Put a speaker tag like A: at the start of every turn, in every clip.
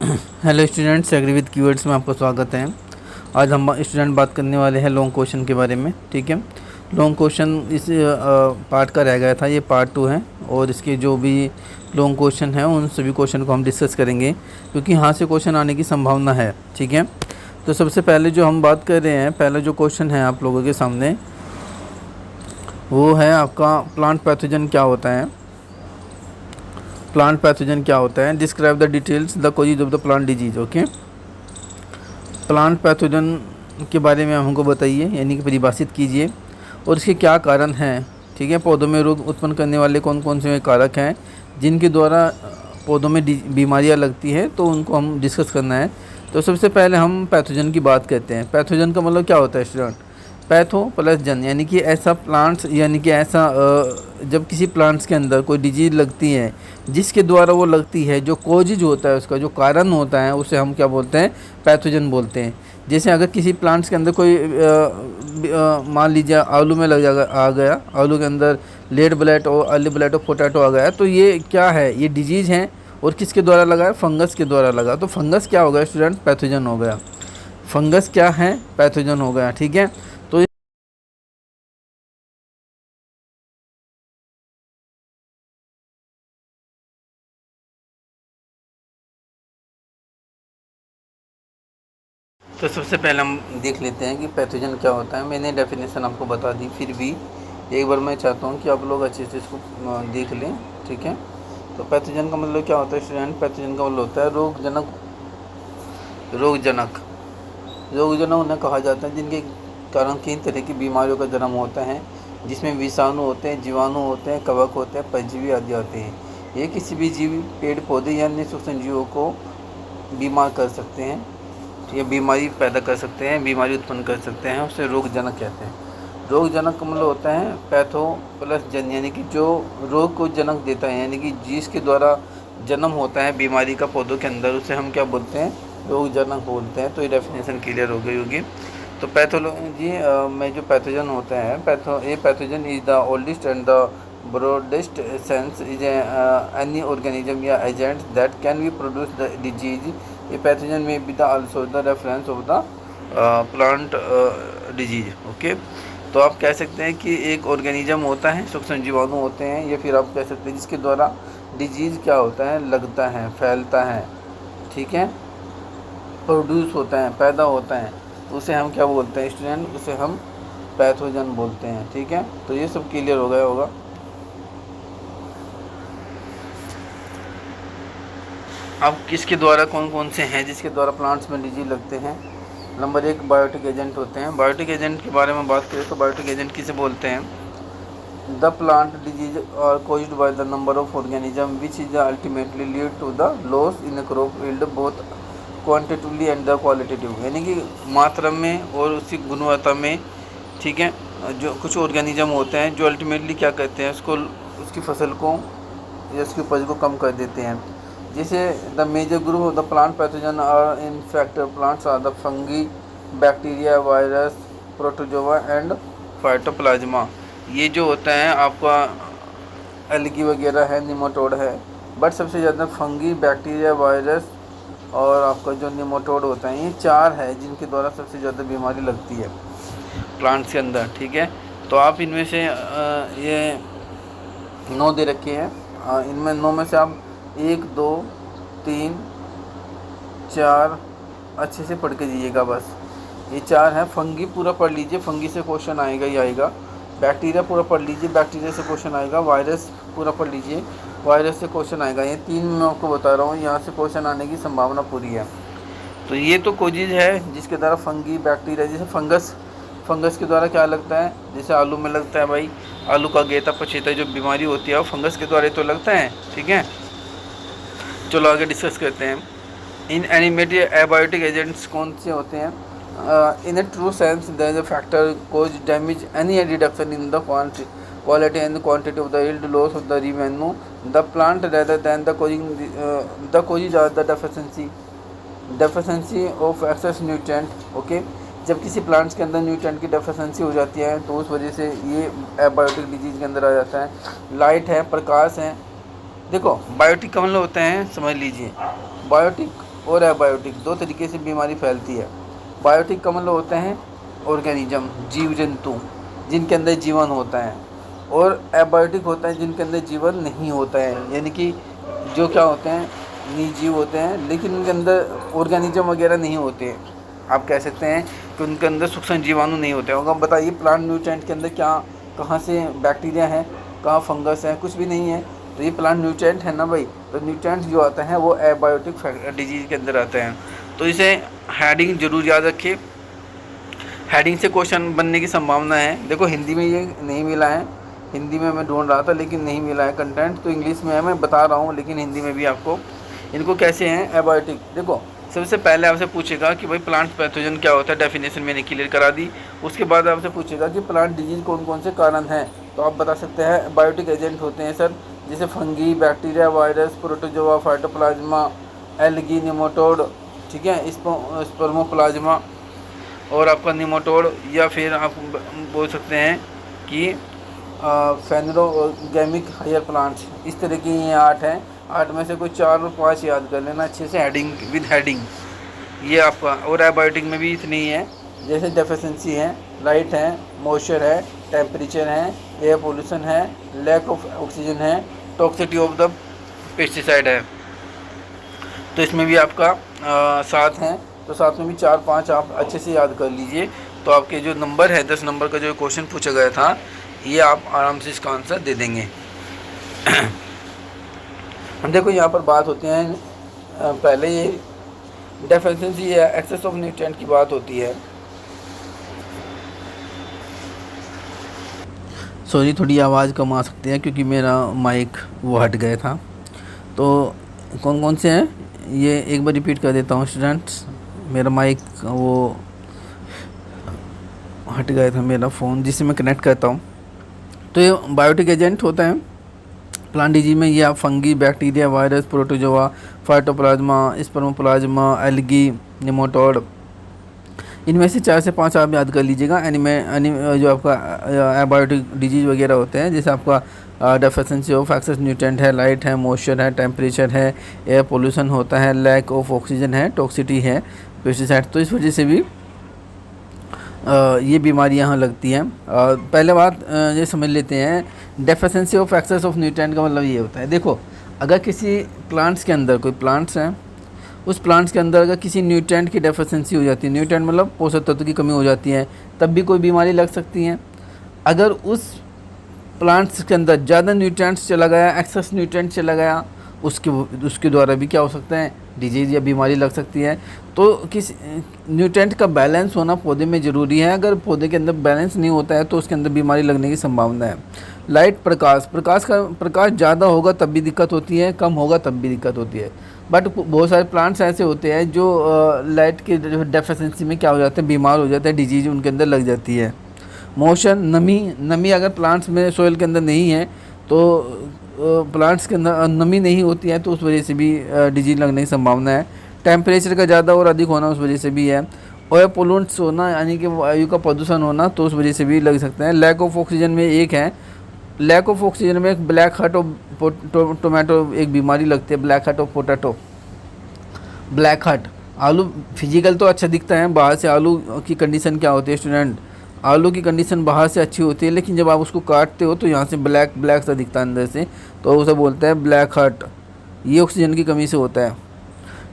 A: Hello students, agri with keywords में आपका स्वागत है। आज हम स्टूडेंट बात करने वाले हैं लॉन्ग क्वेश्चन के बारे में। ठीक है, लॉन्ग क्वेश्चन इस पार्ट का रह गया था, ये पार्ट 2 है और इसके जो भी लॉन्ग क्वेश्चन हैं उन सभी क्वेश्चन को हम डिस्कस करेंगे क्योंकि यहाँ से क्वेश्चन आने की संभावना है। ठीक है, तो सबसे पहले जो हम बात कर रहे हैं, पहला जो क्वेश्चन है आप लोगों के सामने वो है आपका प्लांट पैथोजन क्या होता है। प्लांट पैथोजन क्या होता है, describe the details the causes of the plant disease. Okay, plant pathogen के बारे में हमको बताइए, यानी कि परिभाषित कीजिए और इसके क्या कारण हैं। ठीक है, पौधों में रोग उत्पन्न करने वाले कौन कौन से कारक हैं जिनके द्वारा पौधों में बीमारियां लगती हैं, तो उनको हम डिस्कस करना है। तो सबसे पहले हम पैथोजन की बात करते हैं। पैथोजन का मतलब क्या होता है स्टूडेंट, पैथो प्लस जन, यानी कि ऐसा प्लांट्स, यानी कि ऐसा जब किसी प्लांट्स के अंदर कोई डिजीज लगती है जिसके द्वारा वो लगती है, जो कोजिज होता है उसका जो कारण होता है उसे हम क्या बोलते हैं, पैथोजन बोलते हैं। जैसे अगर किसी प्लांट्स के अंदर कोई मान लीजिए आलू में लग जाएगा, आ गया आलू के अंदर लेड ब्लैट और अर्ली ब्लैट और पोटैटो आ गया, तो ये क्या है, ये डिजीज़ है और किसके द्वारा लगा है, फंगस के द्वारा लगा। तो फंगस क्या हो गया स्टूडेंट, पैथोजन हो गया। फंगस क्या है, पैथोजन हो गया। ठीक है, तो सबसे पहले हम देख लेते हैं कि पैथोजन क्या होता है। मैंने डेफिनेशन आपको बता दी, फिर भी एक बार मैं चाहता हूँ कि आप लोग अच्छे से इसको देख लें। ठीक है, तो पैथोजन का मतलब क्या होता है स्टूडेंट, पैथोजन का मतलब होता है रोगजनक। रोगजनक रोगजनक उन्हें कहा जाता है जिनके कारण कई तरह की बीमारियों का जन्म होता है, जिसमें विषाणु होते हैं, जीवाणु होते हैं, कवक होते हैं, परजीवी आदि आते हैं। ये किसी भी जीव, पेड़ पौधे या अन्य सूक्ष्म जीवों को बीमार कर सकते हैं, ये बीमारी पैदा कर सकते हैं, बीमारी उत्पन्न कर सकते हैं, उसे रोगजनक कहते हैं। रोगजनक का मतलब होता है पैथो प्लस जन, यानी कि जो रोग को जन्म देता है, यानी कि जिसके द्वारा जन्म होता है बीमारी का पौधों के अंदर, उसे हम क्या बोलते हैं, रोगजनक बोलते हैं। तो ये डेफिनेशन क्लियर हो गई होगी। तो पैथोलॉजी में जो पैथोजन होता है, ये pathogen is the oldest and the broadest sense is any organism या agent that can be produce the disease. ये पैथोजन में be the also the reference of the plant disease. Okay, तो आप कह सकते हैं कि एक ऑर्गेनिज्म होता है, सूक्ष्म जीवाणु होते हैं, या फिर आप कह सकते हैं जिसके द्वारा डिजीज़ क्या होता है, लगता है, फैलता है। ठीक है, प्रोड्यूस होता है, पैदा होता है, उसे हम क्या बोलते हैं स्टूडेंट, उसे हम पैथोजन बोलते हैं। ठीक है, तो ये सब क्लियर हो गया होगा। अब किसके द्वारा कौन कौन से हैं जिसके द्वारा प्लांट्स में डिजीज लगते हैं। नंबर 1 बायोटिक एजेंट होते हैं। बायोटिक एजेंट के बारे में बात करें तो बायोटिक एजेंट किसे बोलते हैं, the plant disease are caused by the number of organism which is ultimately lead to the loss in crop yield both quantitatively and the qualitative, यानी कि मात्रा में और उसकी गुणवत्ता में। ठीक है, जो कुछ ऑर्गेनिज्म होते हैं जो अल्टीमेटली क्या करते हैं, उसको, उसकी फसल को या उसकी उपज को कम कर देते हैं। जैसे the major group of the plant pathogen are infective plants are the fungi, bacteria, virus, protozoa and phytoplasma. ये जो होता है आपका एल्गी वगैरह है, निमोटोड है, बट सबसे ज़्यादा फंगी, बैक्टीरिया, वायरस और आपका जो निमोटोड होता है, ये 4 है जिनके द्वारा सबसे ज़्यादा बीमारी लगती है प्लांट्स के अंदर। ठीक है, तो आप इनमें से ये 9 दे रखे हैं, इनमें 9 में से आप 1 2 3 4 अच्छे से पढ़ के दीजिएगा बस। ये 4 हैं। फंगी पूरा पढ़ लीजिए, फंगी से क्वेश्चन आएगा ही आएगा। बैक्टीरिया पूरा पढ़ लीजिए, बैक्टीरिया से क्वेश्चन आएगा। वायरस पूरा पढ़ लीजिए, वायरस से क्वेश्चन आएगा। ये 3 मैं आपको बता रहा हूँ, यहाँ से क्वेश्चन आने की संभावना पूरी है। तो ये तो कोजिज है जिसके द्वारा फंगी, बैक्टीरिया, जैसे फंगस के द्वारा क्या लगता है, जैसे आलू में लगता है भाई, आलू का गेता पछेता जो बीमारी होती है वो फंगस के द्वारा तो लगता है। ठीक है, चलो आगे डिस्कस करते हैं। इन एनिमेटेड एबायोटिक एजेंट्स कौन से होते हैं, in a true sense there is a factor cause damage any reduction in the quality and quantity of the yield, loss of the revenue the plant rather than the causes are the deficiency of excess nutrient। Okay, जब किसी plants के अंदर nutrient की deficiency हो जाती है तो उस वजह से ये एबायोटिक डिजीज़ के अंदर आ जाता है। लाइट है, प्रकाश है। देखो बायोटिक का मतलब होता है, समझ लीजिए, बायोटिक और एबायोटिक, दो तरीके से बीमारी फैलती है। बायोटिक का मतलब होते हैं ऑर्गेनिज्म, जीव जंतु जिनके अंदर जीवन होता है, और एबायोटिक होता है जिनके अंदर जीवन नहीं होता है, यानी कि जो क्या होते हैं, निर्जीव होते हैं लेकिन उनके अंदर ऑर्गेनिज्म वगैरह नहीं होते हैं। आप कह सकते हैं कि उनके अंदर सूक्ष्म जीवाणु नहीं होते हैं। अब बताइए प्लांट न्यूट्रिएंट के अंदर क्या, कहाँ से बैक्टीरिया है, कहाँ फंगस है, कुछ भी नहीं है। तो ये प्लांट न्यूट्रिएंट है ना भाई। तो न्यूट्रिएंट जो आता है वो एबायोटिक डिजीज़ के अंदर आते हैं। तो इसे हेडिंग जरूर याद रखिए, हेडिंग से क्वेश्चन बनने की संभावना है। देखो हिंदी में ये नहीं मिला है, हिंदी में मैं ढूंढ रहा था लेकिन नहीं मिला है कंटेंट, तो इंग्लिश में है, मैं बता रहा हूँ, लेकिन हिंदी में भी आपको इनको कैसे हैं एबायोटिक। देखो सबसे पहले आपसे पूछेगा कि भाई प्लांट पैथोजन क्या होता है, डेफिनेशन मैंने क्लियर करा दी। उसके बाद आपसे पूछेगा कि प्लांट डिजीज कौन कौन से कारण हैं, तो आप बता सकते हैं बायोटिक एजेंट होते हैं सर, जैसे fungi, bacteria, virus, protozoa, phytoplasma, algae, nematode, ठीक है, स्पर्मोप्लाज्मा और आपका निमोटोड, या फिर आप बोल सकते हैं कि फेनरोगैमिक हायर प्लांट्स। इस तरह की ये 8 हैं, 8 में से कोई 4 और 5 याद कर लेना अच्छे से, हेडिंग विद हेडिंग ये आपका। और एबायोटिक में भी इतनी ही है, जैसे डेफिशिएंसी है, लाइट है, मॉइस्चर है, टेम्परेचर है, एयर पोल्यूशन है, लैक ऑफ ऑक्सीजन है, टॉक्सिसिटी ऑफ द पेस्टिसाइड है। तो इसमें भी आपका 7 हैं, तो 7 में भी 4-5 आप अच्छे से याद कर लीजिए। तो आपके जो नंबर है 10 नंबर का जो क्वेश्चन पूछा गया था, ये आप आराम से इसका आंसर दे देंगे। देखो यहाँ पर बात होती है, पहले ये डेफिशिएंसी या एक्सेस ऑफ न्यूट्रिएंट की बात होती है। सॉरी थोड़ी आवाज़ कम आ सकती है क्योंकि मेरा माइक वो हट गया था। तो कौन कौन से हैं ये एक बार रिपीट कर देता हूँ स्टूडेंट्स, मेरा माइक वो हट गया था मेरा फ़ोन जिससे मैं कनेक्ट करता हूँ। तो ये बायोटिक एजेंट होता है प्लांट डिजीज में, ये आप fungi, bacteria, virus, protozoa, phytoplasma, spermoplasma, algae, nematode, इनमें से 4 से 5 आप याद कर लीजिएगा। जो आपका एबायोटिक डिजीज वगैरह होते हैं, जैसे आपका डेफिशिएंसी ऑफ एक्सेस न्यूट्रिएंट है, लाइट है, मॉइस्चर है, टेम्परेचर है, एयर पोल्यूशन होता है, लैक ऑफ ऑक्सीजन है, टॉक्सिसिटी है, पेस्टिसाइड। तो इस वजह से भी ये बीमारियाँ यहाँ लगती हैं। पहले बात ये समझ लेते हैं, deficiency of excess of nutrient का मतलब ये होता है, देखो अगर किसी प्लांट्स के अंदर, कोई प्लांट्स हैं, उस प्लांट्स के अंदर अगर किसी न्यूट्रिएंट की डेफिशिएंसी हो जाती है, न्यूट्रिएंट मतलब पोषक तत्व की कमी हो जाती है, तब भी कोई बीमारी लग सकती है। अगर उस प्लांट्स के अंदर ज़्यादा न्यूट्रिएंट्स चला गया, एक्सेस न्यूट्रिएंट चला गया, उसके द्वारा भी क्या हो सकता है, डिजीज़ या बीमारी लग सकती है। तो किस न्यूट्रिएंट का बैलेंस होना पौधे में ज़रूरी है, अगर पौधे के अंदर बैलेंस नहीं होता है तो उसके अंदर बीमारी लगने की संभावना है। लाइट, प्रकाश ज़्यादा होगा तब भी दिक्कत होती है, कम होगा तब भी दिक्कत होती है। बट बहुत सारे प्लांट्स ऐसे होते हैं जो लाइट के डेफिशिएंसी में क्या हो जाते हैं, बीमार हो जाते हैं, डिजीज़ उनके अंदर लग जाती है। मॉइस्चर, नमी अगर प्लांट्स में सॉइल के अंदर नहीं है तो प्लांट्स के अंदर नमी नहीं होती है, तो उस वजह से भी डिजीज लगने की संभावना है। टेम्परेचर का ज़्यादा और अधिक होना उस वजह से भी है। और पोल्यूंट्स होना यानी कि वायु का प्रदूषण होना, तो उस वजह से भी लग सकते हैं। लैक ऑफ ऑक्सीजन में एक है, लैक ऑफ ऑक्सीजन में एक ब्लैक हार्ट ऑफ टोमेटो एक बीमारी लगती है, black heart of potato. Black heart, आलू फिजिकल तो अच्छा दिखता है, बाहर से आलू की कंडीशन क्या होती है स्टूडेंट, आलू की कंडीशन बाहर से अच्छी होती है, लेकिन जब आप उसको काटते हो तो यहाँ से ब्लैक सा दिखता है अंदर से, तो उसे बोलते हैं ब्लैक हार्ट। ये ऑक्सीजन की कमी से होता है।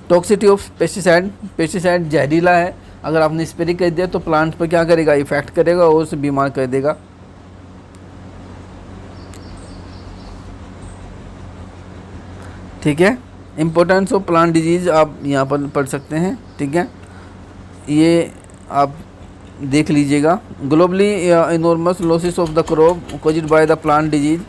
A: टॉक्सिसिटी ऑफ पेस्टिसाइड जहरीला है, अगर आपने स्प्रे कर दिया तो प्लांट पर क्या करेगा, इफेक्ट करेगा और उसे बीमार कर देगा। ठीक है, इम्पोर्टेंस ऑफ प्लांट डिजीज़ आप यहाँ पर पढ़ सकते हैं। ठीक है, ये आप देख लीजिएगा। Globally enormous losses of the crop caused by the plant disease,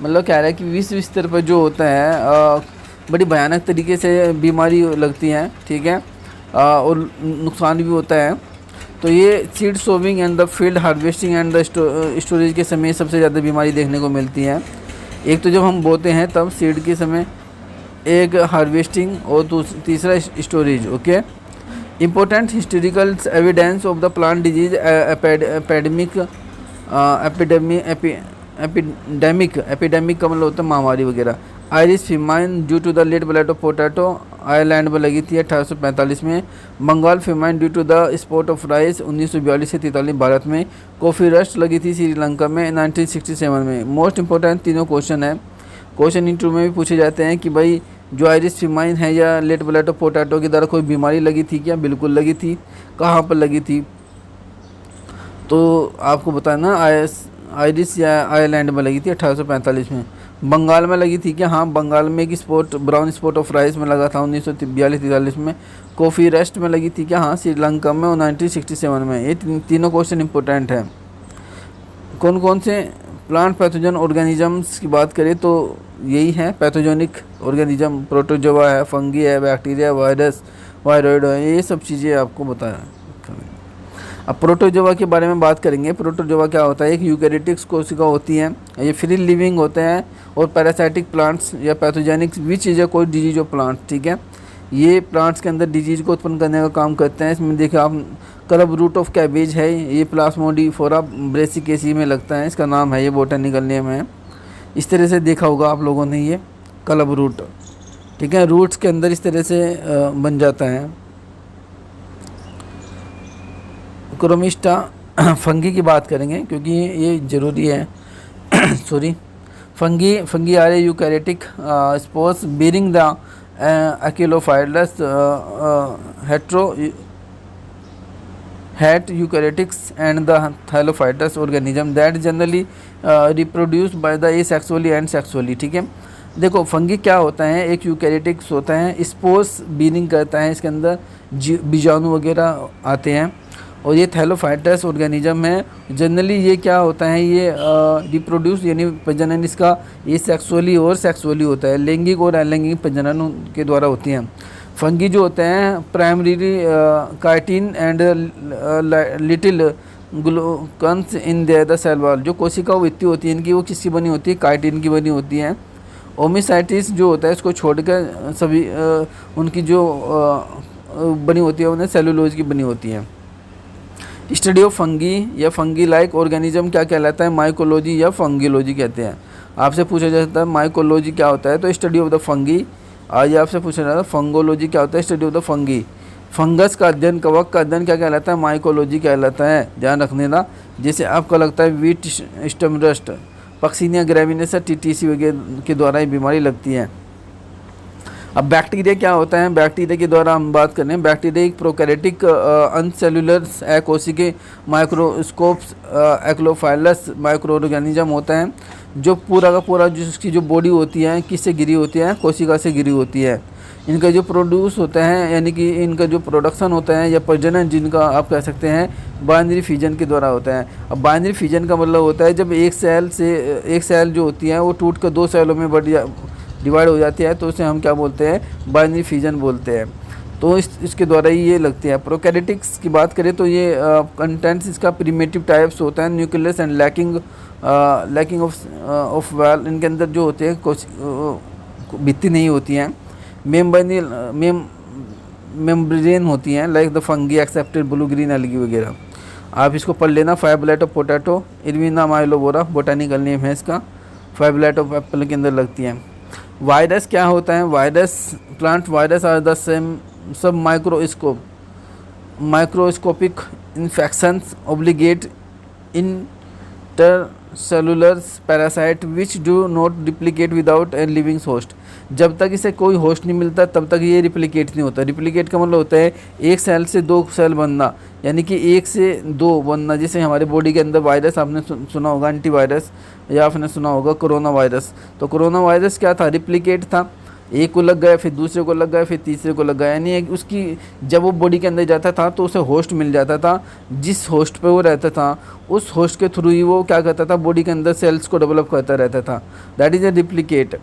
A: मतलब कह रहा है कि विश्व स्तर पर जो होता है बड़ी भयानक तरीके से बीमारी लगती हैं। ठीक है, और नुकसान भी होता है। तो ये seed sowing and the field harvesting and the storage के समय सबसे ज़्यादा बीमारी देखने को मिलती है। एक तो जब हम बोते हैं तब सीड के समय, एक हार्वेस्टिंग और तीसरा storage. Okay, important historical evidence of the plant disease epidemic का मतलब होता है महामारी वगैरह। Irish famine due to the late blight of potato Ireland में लगी थी 1845 में। Bengal famine due to the spot of rice 1942 से 43 भारत में। कॉफ़ी रस्ट लगी थी श्रीलंका में 1967 में। मोस्ट इंपॉर्टेंट तीनों क्वेश्चन है, क्वेश्चन इंटरव्यू में भी पूछे जाते हैं कि भाई जो आयरिस फिमाइन है या लेट ब्लैट ऑफ पोटैटो के द्वारा कोई बीमारी लगी थी क्या? बिल्कुल लगी थी। कहाँ पर लगी थी? तो आपको बताना आयरिस या आयरलैंड में लगी थी 1845 में। बंगाल में लगी थी क्या? हाँ, बंगाल में एक spot brown spot of rice में लगा था 1942-43 में। कॉफ़ी रस्ट में लगी थी क्या? हाँ, श्रीलंका में 1967 में। ये तीनों क्वेश्चन इंपॉर्टेंट हैं। कौन कौन से प्लांट पैथोजन ऑर्गेनिजम्स की बात करें तो यही है पैथोजेनिक ऑर्गेनिज्म, प्रोटोजोआ है, फंगी है, बैक्टीरिया, वायरस, वायरॉइड है, ये सब चीज़ें आपको बताया। अब प्रोटोजोआ के बारे में बात करेंगे। प्रोटोजोआ क्या होता है? एक यूकैरियोटिक कोशिका होती हैं, ये फ्री लिविंग होते हैं और पैरासाइटिक प्लांट्स या पैथोजेनिक विच इज कोई डिजीज ऑफ प्लांट, ठीक है। ये प्लांट्स के अंदर डिजीज को उत्पन्न करने का काम करते हैं। इसमें देखिए आप क्लब रूट ऑफ कैबेज है, ये प्लास्मोडिफोरा ब्रेसिकेसी में लगता है, इसका नाम है, ये बोटेनिकल नेम है। इस तरह से देखा होगा आप लोगों ने, ये क्लब रूट, ठीक है, रूट्स के अंदर इस तरह से बन जाता है। क्रोमिस्टा फंगी की बात करेंगे क्योंकि ये ज़रूरी है sorry. Fungi are eukaryotic spores bearing the Achilophilus het eukaryotics and the Thylophytous organism that generally reproduce by the asexually and sexually, ठीक है। देखो फंगी क्या होता है? एक यूकैरियोटिक्स होता है, स्पोर्स बीनिंग करता है, इसके अंदर बीजाणु वगैरह आते हैं। और ये थैलोफाइटस ऑर्गेनिज्म है। जनरली ये क्या होता है? ये रिप्रोड्यूस यानी प्रजनन इसका ये सेक्सुअली और सेक्सुअली होता है, लैंगिक और अलैंगिक प्रजनन के द्वारा होती हैं। फंगी जो होते हैं primarily chitin and little glucans in the cell wall. जो कोशिका वृत्ति होती है इनकी, वो किसकी बनी होती है? काइटिन की बनी होती है। ओमिसाइटिस जो होता है इसको छोड़कर सभी उनकी जो बनी होती है उन्हें सेलुलोज की बनी होती है। स्टडी ऑफ फंगी या फंगी लाइक ऑर्गेनिज्म क्या कहलाता है? माइकोलॉजी या फंगियोलॉजी कहते हैं। आपसे पूछा जाता है माइकोलॉजी क्या होता है? तो स्टडी ऑफ द फंगी। आज आपसे पूछा जाता है फंगोलॉजी क्या होता है? Study of the fungi. Fungus का अध्ययन, कवक का अध्ययन क्या कहलाता है? माइकोलॉजी कहलाता है, ध्यान रखने ना। जैसे आपको लगता है वीट स्टम रस्ट, पक्सीनिया ग्रेविनेसा टीटीसी वगैरह के द्वारा ये बीमारी लगती है। अब बैक्टीरिया क्या होता है? बैक्टीरिया के द्वारा हम बात करें, बैक्टीरिया एक प्रोकैरियोटिक अनसेलुलर अकोशिकीय माइक्रोस्कोप्स एक्लोफाइलस माइक्रो ऑर्गेनिज्म होता है जो पूरा का पूरा जिसकी जो बॉडी होती है किससे घिरी होती है? कोशिका से घिरी होती है। इनका जो प्रोड्यूस होता है यानी कि इनका जो प्रोडक्शन होता है या प्रजनन जिनका आप कह सकते हैं बाइनरी फिजन के द्वारा होता है। अब बाइनरी फिजन का मतलब होता है जब एक सेल जो होती है वो टूट कर दो सेलों में डिवाइड हो जाती है, तो उसे हम क्या बोलते हैं? बाइनरी फिजन बोलते हैं। तो इसके द्वारा ही ये लगती है। प्रोकैरियोटिक्स की बात करें तो ये कंटेंट्स इसका प्रिमिटिव टाइप्स होता है, nucleus and lacking of well. इनके अंदर जो होते हैं कुछ भित्ति नहीं होती हैं, मेम्ब्रेन होती हैं like the fungi accepted blue green algae वगैरह। आप इसको पढ़ लेना। Fibrate of potato इरविना माइलोबोरा botanical name है इसका, फाइब्रेट ऑफ एप्पल के अंदर लगती हैं। वायरस क्या होता है? Virus plant virus are the same submicroscopic infections obligate intercellular parasite which do not replicate without a living host. जब तक इसे कोई होस्ट नहीं मिलता तब तक ये रिप्लिकेट नहीं होता। रिप्लिकेट का मतलब होता है एक सेल से दो सेल बनना, यानी कि एक से दो बनना। जैसे हमारे बॉडी के अंदर वायरस आपने सुना होगा एंटीवायरस, या आपने सुना होगा कोरोना वायरस। तो कोरोना वायरस क्या था? रिप्लिकेट था। एक को लग गया, फिर दूसरे को लग गया, फिर तीसरे को लग गया, यानी उसकी जब वो बॉडी के अंदर जाता था तो उसे होस्ट मिल जाता था। जिस होस्ट पे वो रहता था उस होस्ट के थ्रू ही वो क्या करता था? बॉडी के अंदर सेल्स को डेवलप करता रहता था। That is a replicate.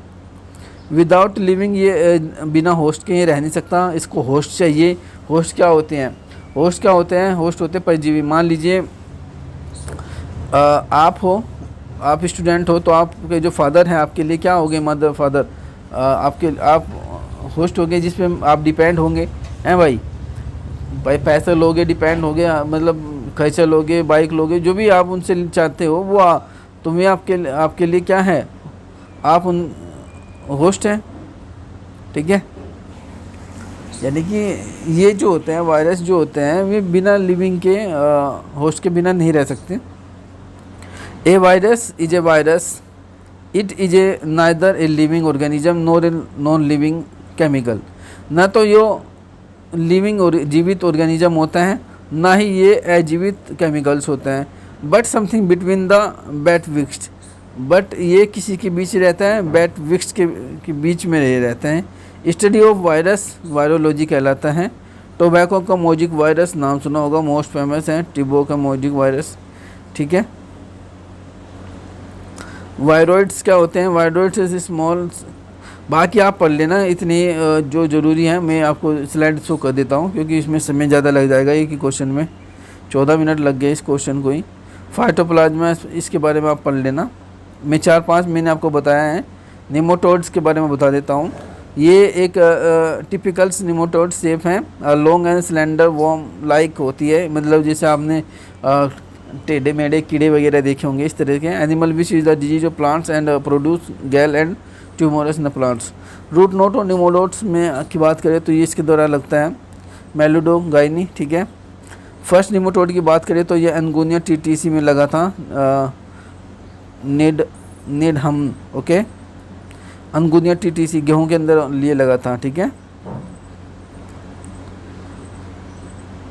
A: Without leaving ये बिना होस्ट के ये रह नहीं सकता, इसको होस्ट चाहिए। होस्ट क्या होते हैं? होस्ट क्या होते हैं? होस्ट होते हैं परजीवी। मान लीजिए आप स्टूडेंट हो तो आपके जो फादर हैं आपके लिए क्या हो गए? मदर, फादर आप होस्ट हो गए जिस पे आप डिपेंड होंगे, हैं भाई पैसे लोगे, डिपेंड हो गए, मतलब खर्चा लोगे, बाइक लोगे, जो भी आप उनसे चाहते हो वो तुम्हें आपके लिए क्या है? आप होस्ट है, ठीक है। यानी कि ये जो होते हैं वायरस जो होते हैं वे बिना लिविंग के होस्ट के बिना नहीं रह सकते। A virus is a virus, it is a neither a living organism nor a non living chemical. ना तो ये लिविंग और जीवित ऑर्गेनिज्म होता है, ना ही ये अजीवित केमिकल्स होते हैं। But something between the bat wicks, but ये किसी के बीच रहता है, बैट विक्स के बीच में रहते हैं। स्टडी ऑफ वायरस वायरोलॉजी कहलाता है। टोबैको का मोजिक वायरस नाम सुना होगा, मोस्ट फेमस है टिबो का मोजिक वायरस, ठीक है। वायरॉइड्स क्या होते हैं? वायरॉइड्स इज स्मॉल, बाकी आप पढ़ लेना, इतने जो ज़रूरी है मैं आपको स्लाइड शो कर देता हूँ क्योंकि इसमें समय ज़्यादा लग जाएगा। एक ही क्वेश्चन में 14 मिनट लग गए इस क्वेश्चन को ही। फाइटोप्लाज्मा इसके बारे में आप पढ़ लेना, मैं 4-5 मैंने आपको बताया है। निमोटोड्स के बारे में बता देता हूँ। ये एक टिपिकल निमोटोड शेप है, long and slender worm like होती है, मतलब जैसे आपने टेढ़े मेढ़े कीड़े वगैरह देखे होंगे इस तरह के। Animal which is the disease of plants and produce gall and tumours in plants. Root knot और निमोडोट्स में की बात करें तो ये इसके द्वारा लगता है मेलुडो गाइनी, ठीक है। फर्स्ट निमोटोड की बात करें तो ये एंगोनिया टीटीसी में लगा था, नेड हम, ओके। एंगोनिया टीटीसी गेहूं के अंदर लिए लगा था, ठीक है।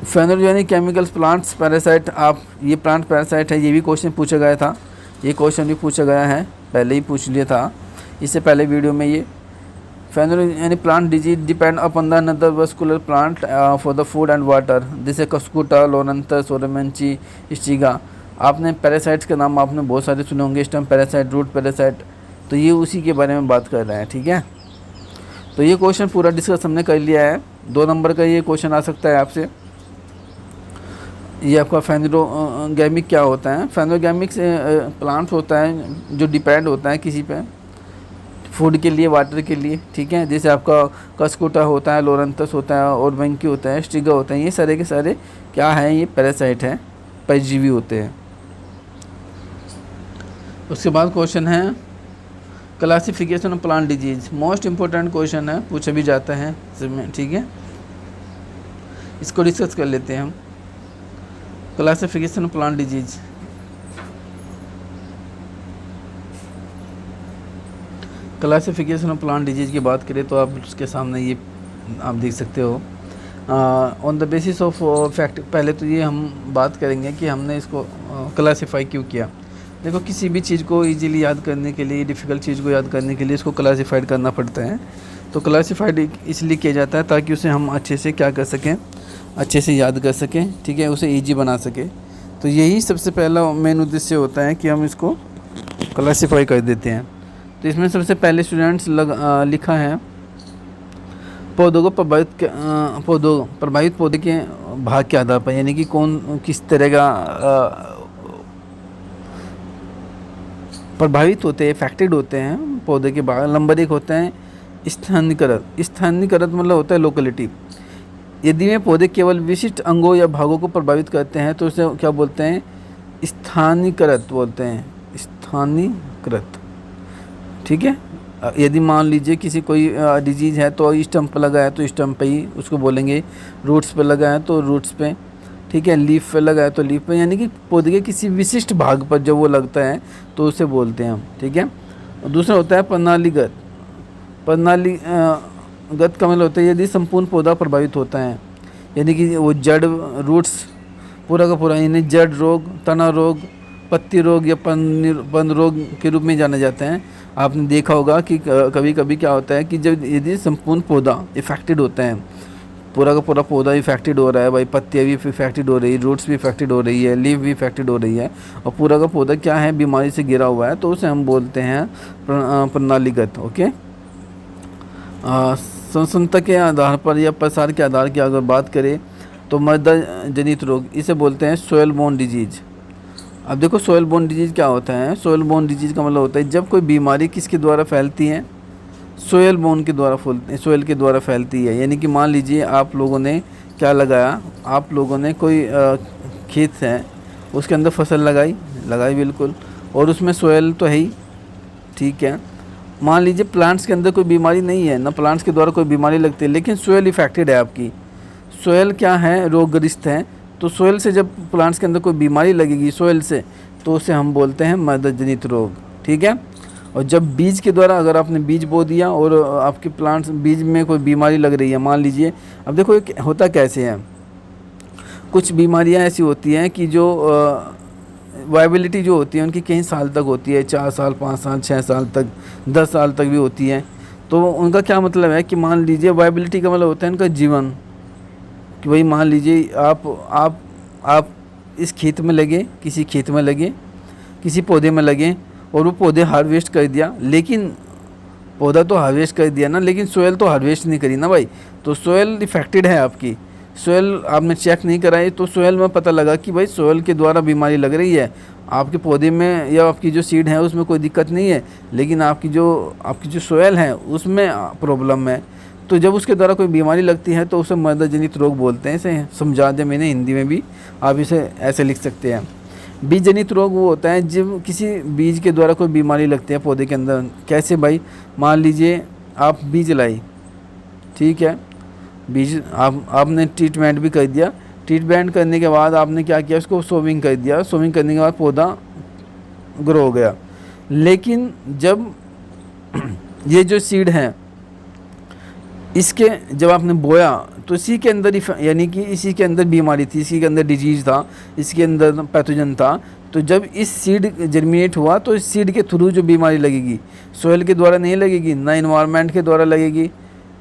A: फेनोजेनिक केमिकल्स प्लांट्स पैरासाइट, आप ये प्लांट पैरासाइट है, ये भी क्वेश्चन पूछा गया था, ये क्वेश्चन भी पूछा गया है, पहले ही पूछ लिया था इससे पहले वीडियो में। ये phenogenic plant disease depend upon the another vascular plant for the food and water, जैसे कस्कुटा, लोरंथस, ओरमेंची, स्टिगा। आपने पैरासाइट्स के नाम आपने बहुत सारे सुने होंगे, स्टम पैरासाइट, रूट पैरासाइट, तो ये उसी के बारे में बात कर रहे हैं, ठीक है। तो ये क्वेश्चन पूरा डिस्कस हमने कर लिया है। 2 नंबर का ये क्वेश्चन आ सकता है आपसे। ये आपका फेनोगैमिक क्या होता है? फेनोगैमिक प्लांट्स होता है जो डिपेंड होता है किसी पे, फूड के लिए, वाटर के लिए, ठीक है। जैसे आपका कस्कुटा होता है, लोरंथस होता है, ओरमेंकी होता है, स्टिगा होता है, ये सारे के सारे क्या है? ये पैरासाइट है, परजीवी होते हैं। उसके बाद क्वेश्चन है classification of plant disease, most important question है, पूछा भी जाता है इसमें, ठीक है। इसको डिस्कस कर लेते हैं हम। Classification of plant disease, classification of plant disease की बात करें तो आप उसके सामने ये आप देख सकते हो on the basis of fact. पहले तो ये हम बात करेंगे कि हमने इसको क्लासीफाई क्यों किया। देखो, किसी भी चीज़ को इजीली याद करने के लिए, डिफ़िकल्ट चीज़ को याद करने के लिए इसको क्लासीफाइड करना पड़ता है। तो क्लासीफाइड इसलिए किया जाता है ताकि उसे हम अच्छे से क्या कर सकें, अच्छे से याद कर सकें, ठीक है, उसे ईजी बना सकें। तो यही सबसे पहला मेन उद्देश्य होता है कि हम इसको क्लासीफाई कर देते हैं। तो इसमें सबसे पहले स्टूडेंट्स लिखा है पौधों को प्रभावित पौधे के भाग के आधार पर, यानी कि कौन किस तरह का प्रभावित होते हैं, इफेक्टेड होते हैं पौधे के भाग। नंबर 1 होते हैं स्थानीयकृत। स्थानीयकृत मतलब होता है लोकेलिटी। यदि वे पौधे केवल विशिष्ट अंगों या भागों को प्रभावित करते हैं तो उसे क्या बोलते हैं? स्थानीयकृत बोलते हैं, स्थानीयकृत, ठीक है। यदि मान लीजिए किसी कोई डिजीज़ है तो स्टम्प पर लगा है तो स्टम्प पे ही उसको बोलेंगे, रूट्स पे लगा है तो रूट्स पे, ठीक है, लीफ पे लगा है तो लीफ पे, यानी कि पौधे के किसी विशिष्ट भाग पर जब वो लगता है तो उसे बोलते हैं हम, ठीक है। दूसरा होता है प्रणालीगत। प्रणालीगत का मतलब होता है यदि संपूर्ण पौधा प्रभावित होता है, यानी कि वो जड़, रूट्स पूरा का पूरा, यानी जड़ रोग, तना रोग, पत्ती रोग या पन रोग के रूप में जाने जाते हैं। आपने देखा होगा कि कभी कभी क्या होता है कि जब यदि संपूर्ण पौधा इफेक्टेड होता है, पूरा का पूरा पौधा इफेक्टेड हो रहा है भाई, पत्तियाँ भी इफेक्टेड हो रही है, रूट्स भी इफेक्टेड हो रही है, लीफ भी इफेक्टेड हो रही है, और पूरा का पौधा क्या है? बीमारी से घिरा हुआ है, तो उसे हम बोलते हैं प्रणालीगत, ओके। संसंता के आधार पर या प्रसार के आधार की अगर बात करें तो मृदा जनित रोग, इसे बोलते हैं सोयल बोर्न डिजीज। अब देखो, सोयल बोर्न डिजीज क्या होता है? सोयल बोर्न डिजीज का मतलब होता है जब कोई बीमारी किसके द्वारा फैलती है? सोयल बोर्न के द्वारा सोयल के द्वारा फैलती है। यानी कि मान लीजिए आप लोगों ने क्या लगाया, आप लोगों ने कोई खेत है उसके अंदर फसल लगाई बिल्कुल, और उसमें सोयल तो है ही, ठीक है, मान लीजिए प्लांट्स के अंदर कोई बीमारी नहीं है, ना प्लांट्स के द्वारा कोई बीमारी लगती है, लेकिन सोयल इफेक्टेड है आपकी, सोयल क्या है, रोगग्रस्त है। तो सोयल से जब प्लांट्स के अंदर कोई बीमारी लगेगी सोयल से, तो उसे हम बोलते हैं मृदा जनित रोग, ठीक है। और जब बीज के द्वारा, अगर आपने बीज बो दिया और आपके प्लांट्स बीज में कोई बीमारी लग रही है, मान लीजिए, अब देखो ये होता कैसे है, कुछ बीमारियां ऐसी होती हैं कि जो वायबिलिटी जो होती है उनकी कई साल तक होती है, 4 साल, 5 साल, 6 साल तक, 10 साल तक भी होती है। तो उनका क्या मतलब है कि मान लीजिए वायबिलिटी का मतलब होता है उनका जीवन, कि भाई मान लीजिए आप इस खेत में लगे, किसी खेत में लगे, किसी पौधे में लगे और वो पौधे हार्वेस्ट कर दिया, लेकिन पौधा तो हार्वेस्ट कर दिया ना, लेकिन सोयल तो हार्वेस्ट नहीं करी ना भाई, तो सोयल इफेक्टेड है आपकी। सोयल आपने चेक नहीं कराई तो सोयल में पता लगा कि भाई सोयल के द्वारा बीमारी लग रही है, आपके पौधे में या आपकी जो सीड है उसमें कोई दिक्कत नहीं है, लेकिन आपकी जो सोयल है उसमें प्रॉब्लम है। तो जब उसके द्वारा कोई बीमारी लगती है तो उसे मृदा जनित रोग बोलते हैं। इसे समझा दें मैंने हिंदी में भी, आप इसे ऐसे लिख सकते हैं। बीज जनित रोग वो होता है जब किसी बीज के द्वारा कोई बीमारी लगती है पौधे के अंदर। कैसे भाई, मान लीजिए आप बीज लाई, ठीक है, बीज आपने ट्रीटमेंट भी कर दिया, ट्रीटमेंट करने के बाद आपने क्या किया, उसको सोविंग कर दिया, सोविंग करने के बाद पौधा ग्रो हो गया, लेकिन जब ये जो सीड है इसके जब आपने बोया तो इसी के अंदर यानी कि इसी के अंदर बीमारी थी, इसी के अंदर डिजीज़ था, इसके अंदर पैथोजन था। तो जब इस सीड जर्मिनेट हुआ तो इस सीड के थ्रू जो बीमारी लगेगी सोयल के द्वारा नहीं लगेगी, ना इन्वायरमेंट के द्वारा लगेगी,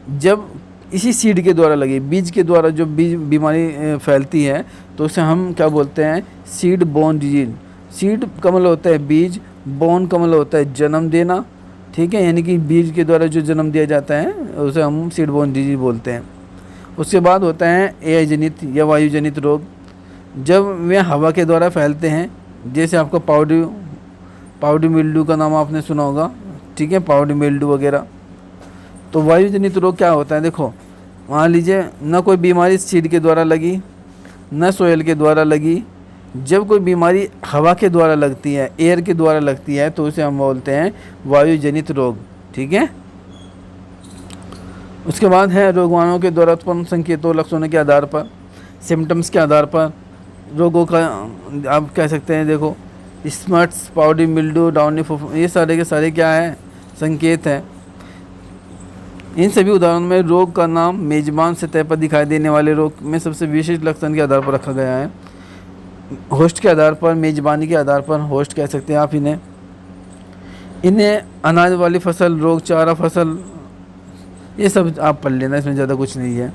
A: जब इसी सीड के द्वारा लगी, बीज के द्वारा जो बीमारी फैलती है तो उसे हम क्या बोलते हैं, सीड बोर्न डिजीज। सीड का मतलब होता है बीज, बोर्न का मतलब होता है जन्म देना, ठीक है, यानी कि बीज के द्वारा जो जन्म दिया जाता है उसे हम सीड बोर्न डिजीज बोलते हैं। उसके बाद होता है एयर जनित या वायु जनित रोग, जब वे हवा के द्वारा फैलते हैं, जैसे आपका पाउडर मिल्ड्यू का नाम आपने सुना होगा, ठीक है, पाउडर मिल्ड्यू वगैरह। तो वायु जनित रोग क्या होता है, देखो मान लीजिए न कोई बीमारी सीड के द्वारा लगी, न सोयल के द्वारा लगी, जब कोई बीमारी हवा के द्वारा लगती है, एयर के द्वारा लगती है, तो उसे हम बोलते हैं वायु जनित रोग, ठीक है। उसके बाद है रोगाणुओं के द्वारा उत्पन्न संकेतों, लक्षणों के आधार पर, सिम्टम्स के आधार पर रोगों का आप कह सकते हैं। देखो स्मट्स, पाउडर मिल्ड्यू, डाउनी फुफ्फुस, ये सारे के सारे क्या है, संकेत है। इन सभी उदाहरणों में रोग का नाम मेजबान सतह पर दिखाई देने वाले रोग में सबसे विशिष्ट लक्षण के आधार पर रखा गया है। होस्ट के आधार पर, मेजबानी के आधार पर, होस्ट कह सकते हैं आप इन्हें अनाज वाली फसल, रोग चारा फसल, ये सब आप पढ़ लेना, इसमें ज़्यादा कुछ नहीं है।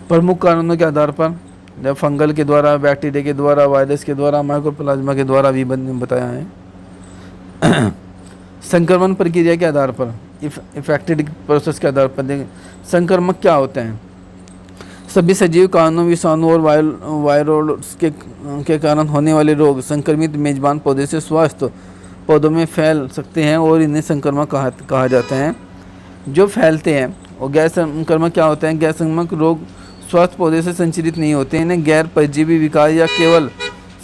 A: प्रमुख कारणों के आधार पर, जब फंगल के द्वारा, बैक्टीरिया के द्वारा, वायरस के द्वारा, माइक्रोप्लाज्मा के द्वारा भी बताया है। संक्रमण प्रक्रिया के आधार पर, इफेक्टेड प्रोसेस के आधार पर देखें संक्रमक क्या होते हैं। सभी सजीव कारणों, विषाणु और वायरस के कारण होने वाले रोग संक्रमित मेजबान पौधे से स्वस्थ पौधों में फैल सकते हैं और इन्हें संक्रमक कहा जाता है, जो फैलते हैं। और गैर संक्रमक क्या होते हैं, गैर संक्रमक रोग स्वस्थ पौधे से संचरित नहीं होते, इन्हें गैर परजीवी विकार या केवल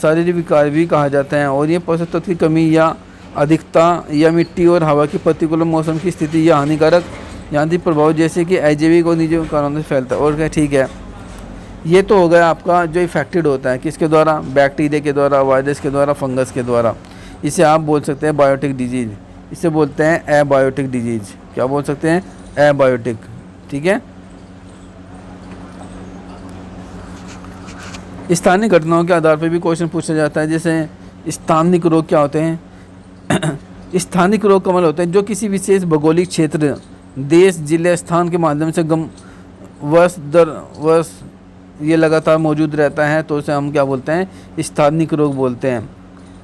A: शारीरिक विकार भी कहा जाता है। और ये पोषक तत्व की कमी या अधिकता या मिट्टी और हवा की प्रतिकूल मौसम की स्थिति या हानिकारक यांत्रिक प्रभाव जैसे कि अजैविक और निजी कारणों से फैलता है। और क्या, ठीक है, ये तो हो गया आपका जो इफेक्टेड होता है किसके द्वारा, बैक्टीरिया के द्वारा, वायरस के द्वारा, फंगस के द्वारा। इसे आप बोल सकते हैं बायोटिक डिजीज, इसे बोलते हैं एबायोटिक डिजीज। क्या बोल सकते हैं, एबायोटिक, ठीक है। स्थानीय घटनाओं के आधार पर भी क्वेश्चन पूछा जाता है, जैसे स्थानिक रोग क्या होते हैं। स्थानिक रोग का मतलब होता है जो किसी विशेष भौगोलिक क्षेत्र, देश, जिले, स्थान के माध्यम से वर्ष दर वर्ष ये लगातार मौजूद रहता है, तो उसे हम क्या बोलते हैं, स्थानिक रोग बोलते हैं।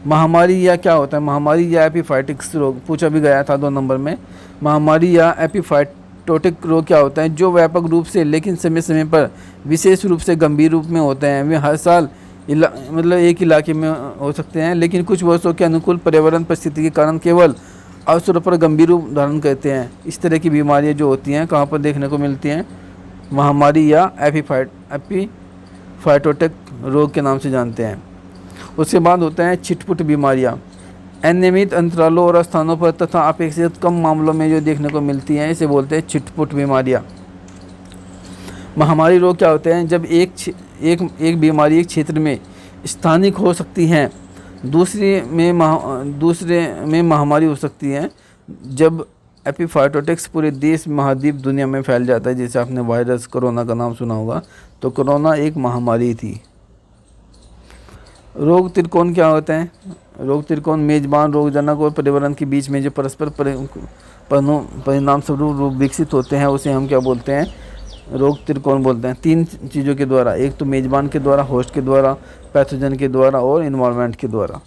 A: महामारी या क्या होता है, महामारी या एपिफाइटिक्स रोग पूछा भी गया था 2 नंबर में। महामारी या एपिफाइटोटिक रोग क्या होता है, जो व्यापक रूप से लेकिन समय समय पर विशेष रूप से गंभीर रूप में होते हैं। वे हर साल मतलब एक इलाके में हो सकते हैं, लेकिन कुछ वर्षों के अनुकूल पर्यावरण परिस्थिति के कारण केवल अवसरों पर गंभीर रूप धारण करते हैं। इस तरह की बीमारियां जो होती हैं कहाँ पर देखने को मिलती हैं, महामारी या एपिफाइटोटिक रोग के नाम से जानते हैं। उसके बाद होते हैं छिटपुट बीमारियां। अनियमित अंतरालों और स्थानों पर तथा अपेक्षित कम मामलों में जो देखने को मिलती हैं, इसे बोलते हैं छिटपुट बीमारियाँ। महामारी रोग क्या होते हैं? जब एक बीमारी एक क्षेत्र में स्थानिक हो सकती है, दूसरे में महामारी हो सकती है। जब एपिफाइटोटिक्स पूरे देश, महाद्वीप, दुनिया में फैल जाता है, जैसे आपने वायरस कोरोना का नाम सुना होगा, तो कोरोना एक महामारी थी। रोग त्रिकोण क्या होते हैं? रोग त्रिकोण मेजबान, रोगजनक और पर्यावरण के बीच में जो परस्पर परिणाम स्वरूप रूप विकसित होते हैं, उसे हम क्या बोलते हैं? रोग त्रिकोण बोलते हैं। 3 चीज़ों के द्वारा, एक तो मेजबान के द्वारा, होस्ट के द्वारा, पैथोजन के द्वारा और इन्वायरमेंट के द्वारा।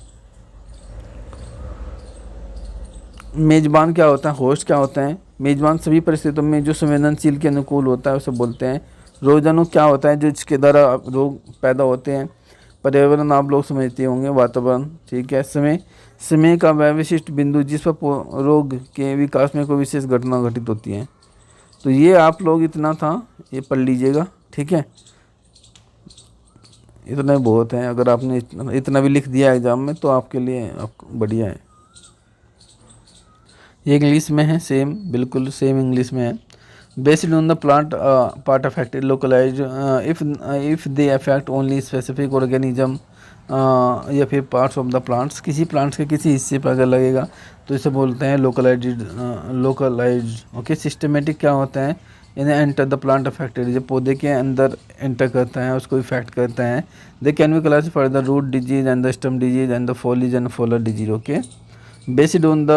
A: मेजबान क्या होता है? होस्ट क्या होता है? मेजबान सभी परिस्थितियों में जो संवेदनशील के अनुकूल होता है, उसे बोलते हैं। रोगजनक क्या होता है? जो जिसके द्वारा रोग पैदा होते हैं। पर्यावरण आप लोग समझते होंगे, वातावरण, ठीक है। समय का वह विशिष्ट बिंदु जिस पर रोग के विकास में कोई विशेष घटना घटित होती है। तो ये आप लोग इतना था, ये पढ़ लीजिएगा, ठीक है। इतना बहुत है, अगर आपने इतना भी लिख दिया एग्जाम में तो आपके लिए बढ़िया है। ये इंग्लिश में है, सेम, बिल्कुल सेम इंग्लिश में है। Based on the plant part affected localise, if they affect only specific organism या फिर पार्ट्स ऑफ द प्लांट्स, किसी प्लांट्स के किसी हिस्से पर अगर लगेगा तो इसे बोलते हैं लोकलाइज। ओके। सिस्टमेटिक क्या होता है? इन्हें एंटर द प्लांट अफेक्टेड, जब पौधे के अंदर एंटर करता है, उसको इफेक्ट करता है। They can be classified the root disease and the stem disease and the foliage and foliar disease. Okay. Based on the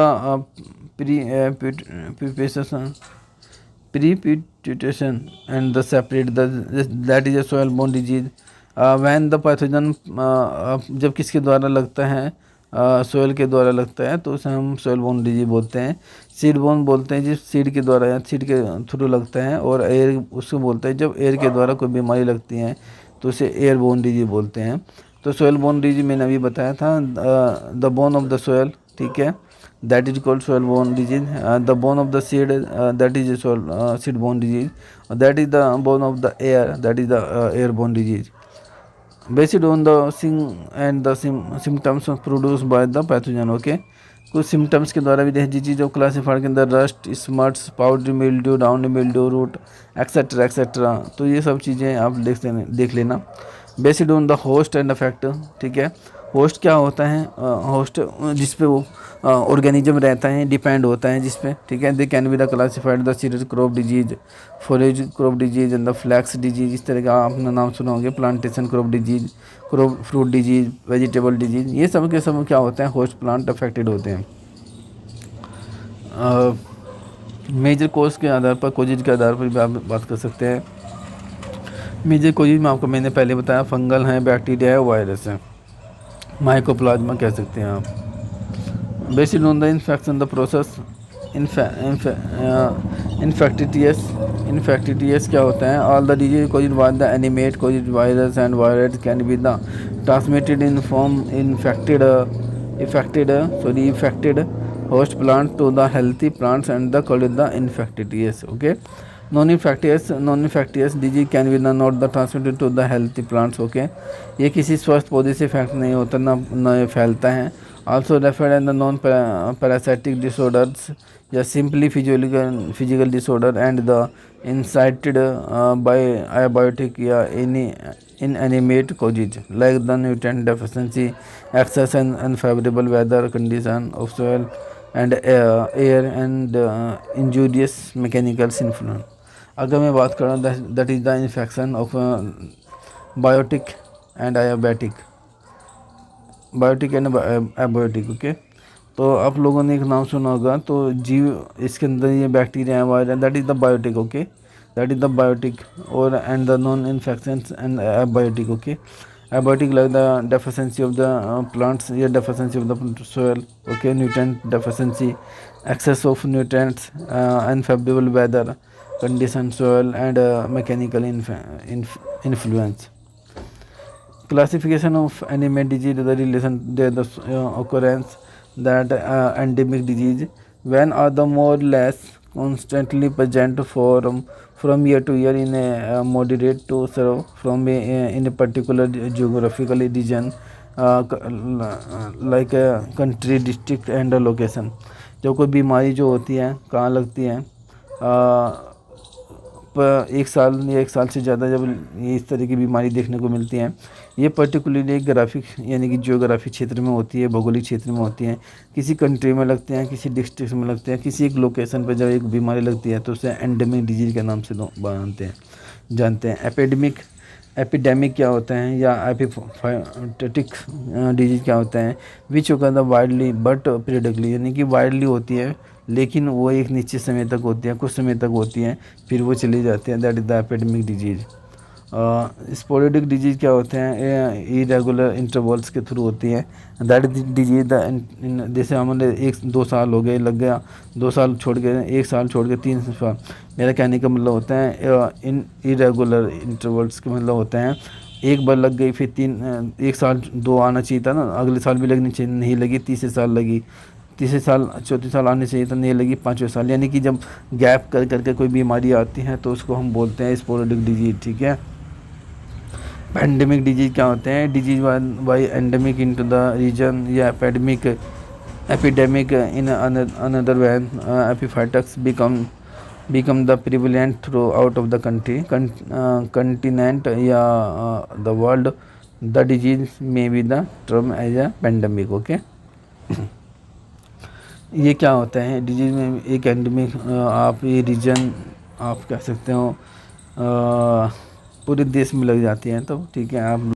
A: precipitation and the separate that is a soil borne disease when the pathogen जब किसके द्वारा लगता है? Soil के द्वारा लगता है, तो उसे हम सोयल बोर्न डिजीज बोलते हैं। सीड बोर्न बोलते हैं जिस सीड के द्वारा या सीड के थ्रू लगता है, और एयर उसको बोलते हैं जब एयर के द्वारा कोई बीमारी लगती है तो उसे एयर बोर्न डिजीज बोलते हैं। तो सोयल बोर्न डिजीज मैंने अभी बताया था, the bone of the soil, ठीक है, that is called soil borne disease. The bone of the seed, that is seed borne disease. That is the bone of the air, that is the air borne disease. Based on the and the symptoms produced by the pathogen. Okay. कुछ symptoms के द्वारा भी disease of classified के अंदर rust, smuts, powdery mildew, downy mildew, root etcetera etcetera. तो ये सब चीज़ें आप देख लेना। Based on the host and affect, ठीक है। होस्ट क्या होता है? होस्ट जिस पे वो ऑर्गेनिज्म रहता है, डिपेंड होता है जिस पे, ठीक है। They can be the classified the cereal crop disease, forage crop disease and the flax disease. इस तरह का आपने नाम सुना होंगे, plantation crop disease, crop fruit disease, vegetable disease. ये सब के सब क्या होते हैं? होस्ट प्लांट अफेक्टेड होते हैं। मेजर कोज के आधार पर, कोजेज के आधार पर भी आप बात कर सकते हैं। मेजर कोजेज में आपको मैंने पहले बताया, फंगल है, बैक्टीरिया है, वायरस है, माइकोप्लाज्मा कह सकते हैं आप। Based on the infection the process infectious क्या होता है? All the disease caused by the animate caused virus and virus can be the transmitted in from affected host plant to the healthy plants and the called the infectious. Okay. non-infectious disease can be not the transmitted to the healthy plants. Okay. ये किसी स्वस्थ पौधे से effect नहीं होता, न फैलता है। also referred as the non-parasitic disorders या simply physical disorder and the incited by abiotic या inanimate causes like the nutrient deficiency, excess and unfavorable weather condition of soil and air and injurious mechanical influence. अगर मैं बात करूँ that is the infection of biotic and abiotic and abiotic. Okay. तो आप लोगों ने एक नाम सुना होगा, तो जीव इसके अंदर ये बैक्टीरिया है, virus, that is the biotic. Okay. That is the biotic और and the non infections and abiotic. Okay. Abiotic like the deficiency of the plants या deficiency of the soil. Okay. Nutrient deficiency, excess of nutrients, unfavourable weather condition, soil and mechanical influence. Classification of endemic disease, the relation there the occurrence that endemic disease when are the more or less constantly present from year to year in a moderate to serve from in a particular geographical region like country, district and location. जब कोई बीमारी जो होती है कहाँ लगती है, पर 1 साल या 1 साल से ज़्यादा जब ये इस तरह की बीमारी देखने को मिलती है, ये पर्टिकुलरली ग्राफिक यानी कि जियोग्राफिक क्षेत्र में होती है, भौगोलिक क्षेत्र में होती है। किसी कंट्री में लगते हैं, किसी डिस्ट्रिक्ट में लगते हैं, किसी एक लोकेशन पर जब एक बीमारी लगती है तो उसे एंडेमिक डिजीज़ के नाम से जानते हैं। एपिडेमिक क्या होता है या एपिडेमिक डिजीज़ क्या होता है, विच ओकर द वाइडली बट पीरियडिकली, यानी कि वाइडली होती है लेकिन वो एक निश्चित समय तक होती है, कुछ समय तक होती है, फिर वो चली जाती है। That is the epidemic disease. Sporadic disease क्या होते हैं, इरेगुलर इंटरवल्स के थ्रू होती है। दैट इज डिजीज जैसे हमारे 1-2 साल हो गए, लग गया 2 साल छोड़ के 1 साल छोड़ के 3 साल, मेरा कहने का मतलब होता है इन इरेगुलर इंटरवल्स के मतलब होता है एक बार लग गई, फिर 1 साल 2 आना चाहिए था ना, अगले साल भी लगनी चाहिए, नहीं लगी, तीसरे साल लगी, तीसरे साल चौथे साल आने चाहिए तो नहीं लगी, 5वें साल, यानी कि जब गैप कर करके कोई बीमारी आती है तो उसको हम बोलते हैं स्पोरेडिक डिजीज। ठीक है। पेंडेमिक डिजीज क्या होते हैं, disease by endemic into the region या epidemic in another when epiphytotics become the prevalent throughout of the continent या the world. The disease may be the term as a pandemic. Okay ये क्या होता है disease में, एक endemic, आप ये रीजन आप कह सकते हो पूरे देश में लग जाती हैं, तो ठीक है। आप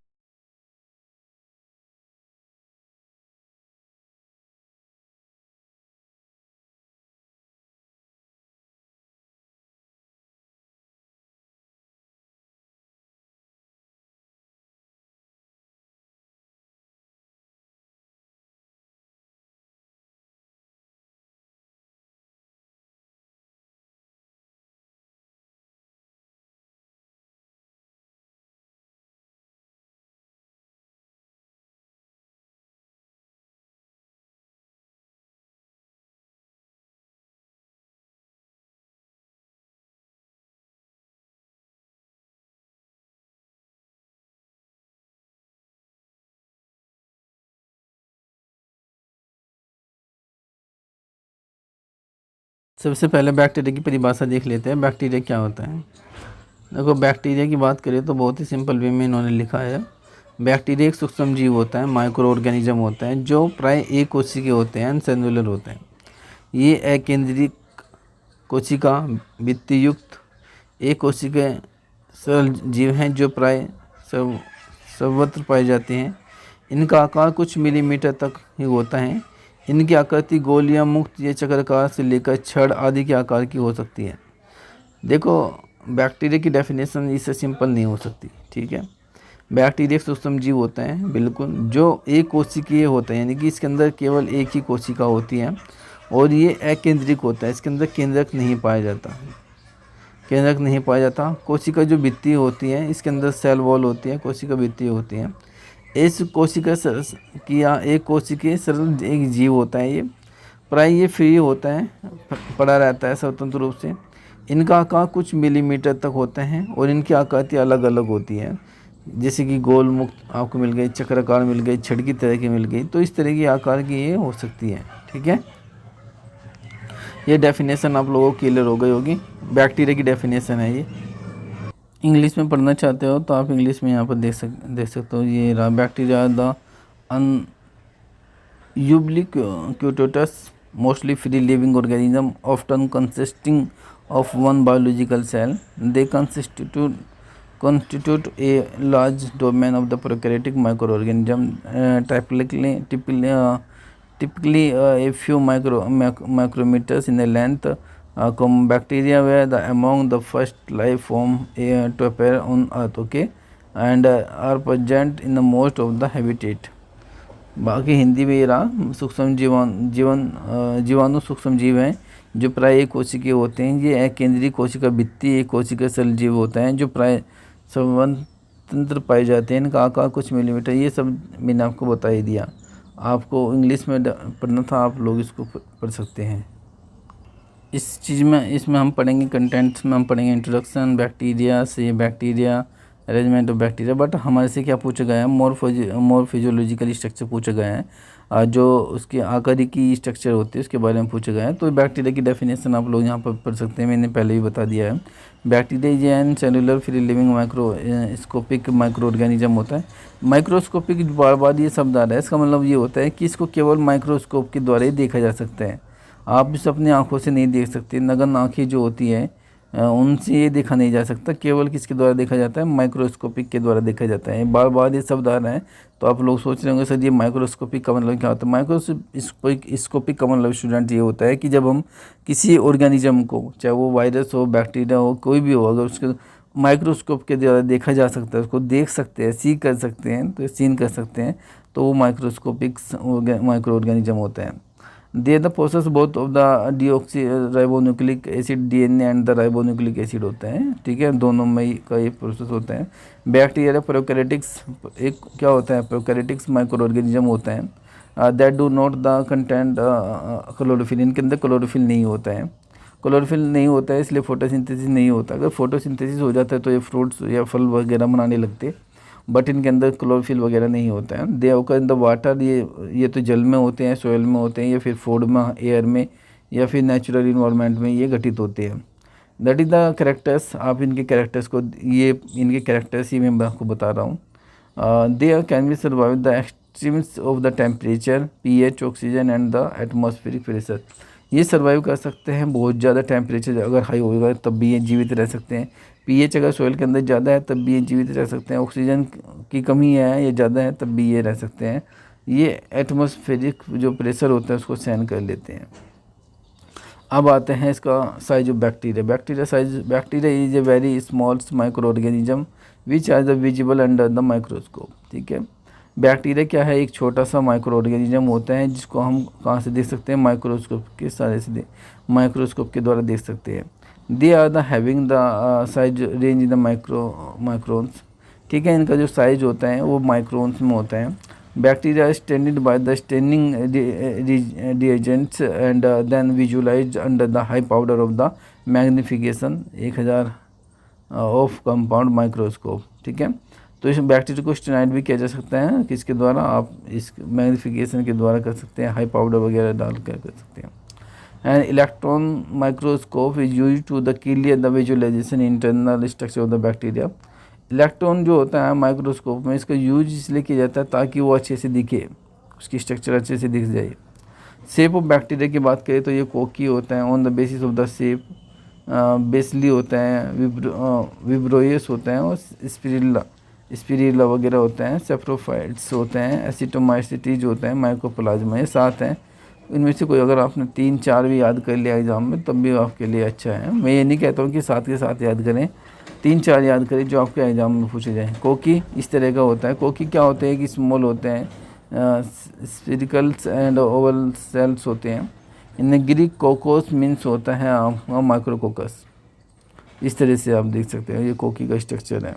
A: सबसे पहले बैक्टीरिया की परिभाषा देख लेते हैं। बैक्टीरिया क्या होता है। देखो, बैक्टीरिया की बात करें तो बहुत ही सिंपल वे में इन्होंने लिखा है। बैक्टीरिया एक सूक्ष्म जीव होता है, माइक्रो ऑर्गेनिज्म होता है, जो प्राय एक कोशिकीय होते हैं, सेलुलर होते हैं। ये अकेंद्रिक कोशिका भित्ति युक्त एक कोशिकीय सरल जीव हैं जो प्राय सर्वत्र पाए जाते हैं। इनका आकार कुछ मिलीमीटर तक ही होता है। इनकी आकृति गोल या मुक्त या चक्राकार से लेकर छड़ आदि के आकार की हो सकती है। देखो, बैक्टीरिया की डेफिनेशन इससे सिंपल नहीं हो सकती। ठीक है। बैक्टीरिया एक सूक्ष्म जीव होता है, बिल्कुल, जो एक कोशिकीय होता है, यानी कि इसके अंदर केवल एक ही कोशिका होती है और ये अकेंद्रिक होता है, इसके अंदर केंद्रक नहीं पाया जाता। कोशिका जो भित्ति होती है, इसके अंदर सेल वॉल होती है, कोशिका भित्ति होती है। इस कोशिका एक कोशिकीय सरल एक जीव होता है। ये प्राय ये फ्री होता है, पड़ा रहता है स्वतंत्र रूप से। इनका आकार कुछ मिलीमीटर तक होता है और इनकी आकृति अलग अलग होती है, जैसे कि गोल मुक्त आपको मिल गई, चक्राकार मिल गई, छड़ की तरह की मिल गई, तो इस तरह की आकार की ये हो सकती है। ठीक है। ये डेफिनेशन आप लोगों को क्लियर हो गई होगी। बैक्टीरिया की डेफिनेशन है ये। इंग्लिश में पढ़ना चाहते हो तो आप इंग्लिश में यहाँ पर देख सकते हो। ये रहा, bacteria the ubiquitous mostly free living organism often consisting of one biological cell. They constitute a large domain of the prokaryotic microorganism, typically a few micrometers in the length. Bacteria were among the first life form to appear on Earth, okay, and are present in the most of the habitat. बाकी हिंदी में ये रहा, सूक्ष्म जीवाणु सूक्ष्म जीव हैं जो प्राय एक कोशिकीय होते हैं। ये अकेंद्रीय कोशिका भित्ति एक कोशिकीय सरल जीव होता है जो प्राय स्वतंत्र पाए जाते हैं। इनका आकार कुछ मिलीमीटर, ये सब मैंने आपको बता ही दिया। आपको इंग्लिश में पढ़ना था, आप लोग इसको पढ़ सकते हैं। इसमें हम पढ़ेंगे कंटेंट्स में हम पढ़ेंगे इंट्रोडक्शन बैक्टीरिया से, bacteria arrangement of bacteria, but हमारे से क्या पूछा गया है, मोर फिजियोलॉजिकल स्ट्रक्चर पूछा गया है, जो उसके आकारी की स्ट्रक्चर होती है उसके बारे में पूछा गया है। तो बैक्टीरिया की डेफिनेशन आप लोग यहाँ पर पढ़ सकते हैं, मैंने पहले ही बता दिया है। Bacteria is an cellular free living microscopic micro organism होता है। माइक्रोस्कोपिक बार बार ये शब्द आ रहा है, इसका मतलब ये होता है कि इसको केवल माइक्रोस्कोप के द्वारा ही देखा जा सकता है। आप इसे अपनी आँखों से नहीं देख सकते, नगन आँखें जो होती है उनसे ये देखा नहीं जा सकता, केवल किसके द्वारा देखा जाता है, माइक्रोस्कोपिक के द्वारा देखा जाता है। बार बार ये शब्द आ रहा है, तो आप लोग सोच रहे होंगे सर ये माइक्रोस्कोपिक का मतलब क्या होता है। माइक्रोस्कोपिक का मतलब स्टूडेंट ये होता है कि जब हम किसी ऑर्गेनिज्म को, चाहे वो वायरस हो, बैक्टीरिया हो, कोई भी हो, अगर उसके माइक्रोस्कोप के द्वारा देखा जा सकता है, उसको देख सकते हैं, सी कर सकते हैं, तो सीन कर सकते हैं, तो वो माइक्रोस्कोपिक माइक्रो ऑर्गेनिज्म होता है। They the process both of the deoxyribonucleic acid DNA and the ribonucleic acid होता है, ठीक है, दोनों में का ये प्रोसेस होता है। बैक्टीरिया प्रोकैरियोटिक्स एक क्या होता है, प्रोकैरियोटिक्स माइक्रो ऑर्गेनिज्म होता है that do not the content chlorophyll, इनके अंदर क्लोरोफिल नहीं होता है। क्लोरोफिल नहीं होता है इसलिए फोटोसिंथेसिस नहीं होता। अगर फोटोसिंथेसिस हो जाता है तो ये फ्रूट्स या फल वगैरह बनाने लगते, बट इनके अंदर क्लोरोफिल वगैरह नहीं होता है। दे ऑकर इन द वाटर, ये तो जल में होते हैं, सोयल में होते हैं, या फिर फूड में, एयर में, या फिर नेचुरल इन्वायरमेंट में ये घटित होते हैं। That is the characters. आप इनके कैरेक्टर्स को, ये इनके कैरेक्टर्स ही मैं आपको बता रहा हूँ। दे can B survive the extremes of the temperature, pH, oxygen and the atmospheric pressure. ये सर्वाइव कर सकते हैं, बहुत ज़्यादा टेम्परेचर अगर हाई होगा तब भी ये जीवित रह सकते हैं। पीएच अगर सोइल के अंदर ज़्यादा है तब भी ये जीवित रह सकते हैं। ऑक्सीजन की कमी है या ज़्यादा है तब भी ये रह सकते हैं। ये एटमॉस्फेरिक जो प्रेशर होता है उसको सहन कर लेते हैं। अब आते हैं इसका size of bacteria. Bacteria is a very small microorganism which are the visible under the microscope, ठीक है। बैक्टीरिया क्या है, एक छोटा सा माइक्रो ऑर्गेनिज्म होता है जिसको हम कहाँ से देख सकते हैं, माइक्रोस्कोप के सारे से माइक्रोस्कोप के द्वारा देख सकते हैं। They are the having the size range in the microns, ठीक है, इनका जो साइज होता है वो माइक्रोन्स में होता है। Bacteria standard by the staining reagents and then visualize under the high power of the magnification 1000 of compound microscope, ठीक है। तो इस बैक्टीरिया को स्टेनाइड भी किया जा सकता है, किसके द्वारा, आप इस मैग्निफिकेशन के द्वारा कर सकते हैं, हाई पाउडर वगैरह डाल कर सकते हैं। And electron microscope is use to the clear the visualization internal structure of the bacteria. Electron जो होता है माइक्रोस्कोप में, इसका यूज इसलिए किया जाता है ताकि वो अच्छे से दिखे, उसकी स्ट्रक्चर अच्छे से दिख जाए। शेप ऑफ बैक्टीरिया की बात करें तो ये कोकी होता है, on the basis of the shape. बेसली होता है, विब्रोयस होता है, और स्पिरिला वगैरह होते हैं। सेप्रोफाइट्स होते हैं, एसिटोमाइसिटीज होते हैं, माइकोप्लाज्मा, ये 7 हैं। इनमें से कोई अगर आपने 3-4 भी याद कर लिया एग्ज़ाम में तब भी आपके लिए अच्छा है। मैं ये नहीं कहता हूँ कि 7 के 7 याद करें, 3-4 याद करें जो आपके एग्ज़ाम में पूछे जाएँ। कोकी इस तरह का होता है। कोकी क्या होते हैं कि स्मॉल होते हैं, स्फेरिकल्स एंड ओवल सेल्स होते हैं। इनमें ग्रीक कोकोस मीन्स होता है आपका माइक्रोकोकस। इस तरह से आप देख सकते हो, ये कोकी का स्ट्रक्चर है।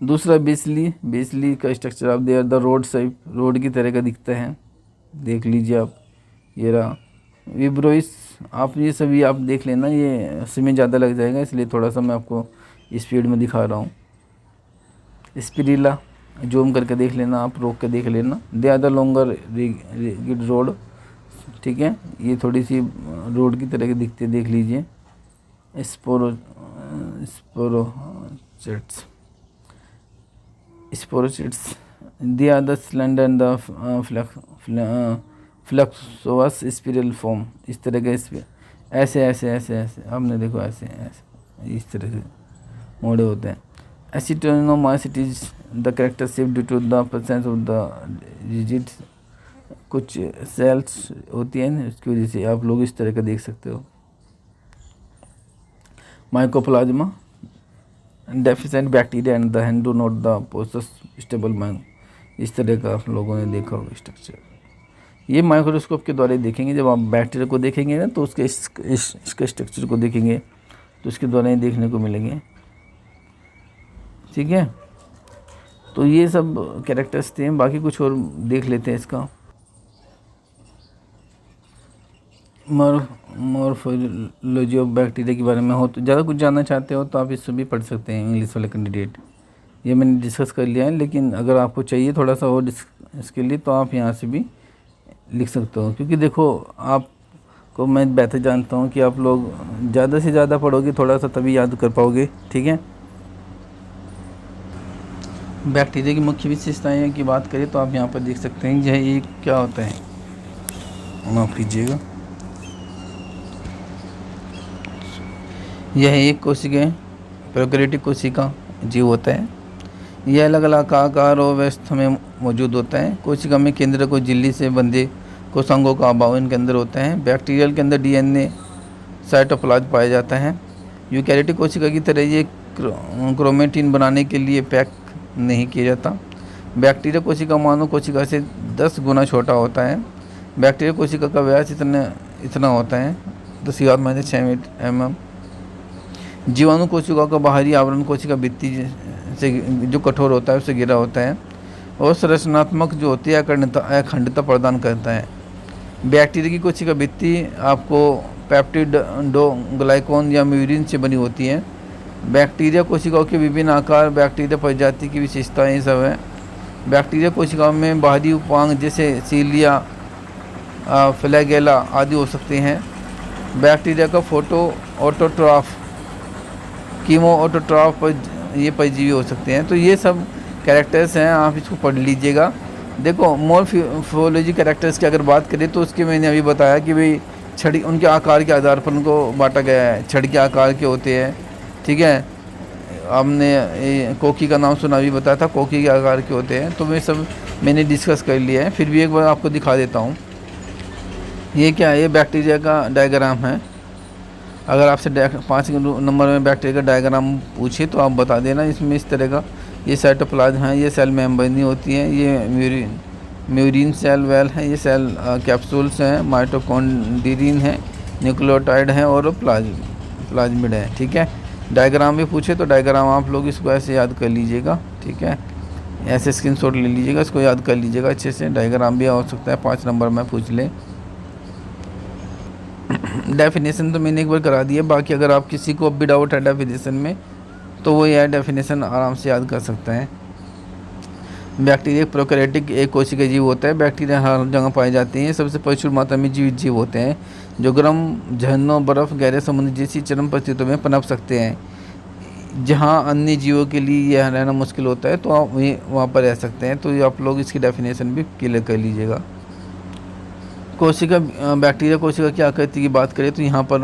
A: दूसरा बेसली का स्ट्रक्चर आप there the rod shape, road की तरह का दिखता है, देख लीजिए आप, ये रहा। विब्रोइस, आप ये सभी आप देख लेना, ये समय ज़्यादा लग जाएगा इसलिए थोड़ा सा मैं आपको स्पीड में दिखा रहा हूँ। स्पिरिला जूम करके देख लेना, आप रोक के देख लेना। They are the longer rigid rod, ठीक है, ये थोड़ी सी रोड की तरह के दिखते, देख लीजिए। Spirochetes, they are the slender and the flexuous spiral form, इस तरह के ऐसे आपने देखो ऐसे इस तरह से मोड़े होते हैं। Actinomycetes the character shift due to the presence of the rigid, कुछ सेल्स होती हैं उसकी वजह से आप लोग इस तरह का देख सकते हो। Mycoplasma, deficient bacteria and the hand do not the possess stable mind, इस तरह का आप लोगों ने देखा होगा स्ट्रक्चर। ये माइक्रोस्कोप के द्वारा देखेंगे, जब आप बैक्टीरिया को देखेंगे ना तो उसके इसके स्ट्रक्चर को देखेंगे तो इसके द्वारा ही देखने को मिलेंगे, ठीक है। तो ये सब कैरेक्टर्स थे, बाकी कुछ और देख लेते हैं इसका। मॉर्फोलॉजी ऑफ बैक्टीरिया के बारे में हो तो ज़्यादा कुछ जानना चाहते हो तो आप इससे भी पढ़ सकते हैं इंग्लिश वाले कैंडिडेट। ये मैंने डिस्कस कर लिया है, लेकिन अगर आपको चाहिए थोड़ा सा और इसके लिए तो आप यहाँ से भी लिख सकते हो, क्योंकि देखो आपको मैं बेहतर जानता हूँ कि आप लोग ज़्यादा से ज़्यादा पढ़ोगे थोड़ा सा तभी याद कर पाओगे। ठीक है, बैक्टीरिया की मुख्य विशेषताएं की बात करें तो आप यहाँ पर देख सकते हैं यह ये क्या होता है, माफ़ कीजिएगा, यह एक कोशिका प्रोकैरियोटिक कोशिका जीव होता है। यह अलग अलग आकार और व्यवस्था में मौजूद होता है। कोशिका में केंद्र को झिल्ली से बंधे कोशिकाओं का अभाव इनके अंदर होता है। बैक्टीरियल के अंदर डीएनए साइटोप्लाज्म पाया जाता है। यूकैरियोटिक कोशिका की तरह ये क्रोमेटिन बनाने के लिए पैक नहीं किया जाता। बैक्टीरिया कोशिका मानव कोशिका से 10 गुना छोटा होता है। बैक्टीरिया कोशिका का व्यास इतना होता है 10⁻⁻⁶ mm। जीवाणु कोशिका का बाहरी आवरण कोशिका भित्ति से जो कठोर होता है उससे घिरा होता है और संरचनात्मक जो होती है अखंडता प्रदान करता है। बैक्टीरिया की कोशिका भित्ति आपको पेप्टिड ग्लाइकोन या म्यूरिन से बनी होती है। बैक्टीरिया कोशिकाओं के विभिन्न आकार, बैक्टीरिया प्रजाति की विशेषताएं सब है। बैक्टीरिया कोशिकाओं में बाहरी उपांग जैसे सीलिया, फ्लैगेला आदि हो सकते हैं। बैक्टीरिया का फोटो ऑटोट्रॉफ, कीमो ऑटोट्रॉफ ये परजीवी हो सकते हैं। तो ये सब कैरेक्टर्स हैं, आप इसको पढ़ लीजिएगा। देखो मॉर्फोलॉजी कैरेक्टर्स की अगर बात करें तो उसके मैंने अभी बताया कि भाई छड़ी उनके आकार के आधार पर उनको बांटा गया है। छड़ के आकार के होते हैं, ठीक है। हमने कोकी का नाम सुना भी बताया था, कोकी के आकार के होते हैं। तो वे सब मैंने डिस्कस कर लिया है, फिर भी एक बार आपको दिखा देता हूँ। ये क्या है, ये बैक्टीरिया का डायग्राम है। अगर आपसे 5 नंबर में बैक्टीरिया का डायग्राम पूछे तो आप बता देना। इसमें इस तरह का ये साइटोप्लाज्म है, ये सेल मेम्ब्रेन होती है, ये म्यूरिन सेल वेल है, ये सेल कैप्सूल्स हैं, माइटोकॉन्ड्रियन है, न्यूक्लियोटाइड है और प्लाज्मिड है। ठीक है, डायग्राम भी पूछे तो डायग्राम आप लोग इसको ऐसे याद कर लीजिएगा। ठीक है, ऐसे स्क्रीनशॉट ले लीजिएगा, इसको याद कर लीजिएगा अच्छे से। डायग्राम भी हो सकता है 5 नंबर में पूछ ले। डेफिनेशन तो मैंने एक बार करा दिया, बाकी अगर आप किसी को अब भी डाउट है डेफिनेशन में तो वो यह डेफिनेशन आराम से याद कर सकता है। बैक्टीरिया प्रोकैरियोटिक एक कोशिका जीव होता है। बैक्टीरिया हर जगह पाए जाते हैं। सबसे प्रचुर मात्रा में जीवित जीव होते हैं जो गर्म झरनों, बर्फ़, गहरे समुद्र जैसी चरम परिस्थितियों में पनप सकते हैं। जहाँ अन्य जीवों के लिए यह रहना मुश्किल होता है तो आप वहाँ पर रह सकते हैं। तो ये आप लोग इसकी डेफिनेशन भी क्लियर कर लीजिएगा। कोशिका बैक्टीरिया कोशिका की आकृति की बात करें तो यहाँ पर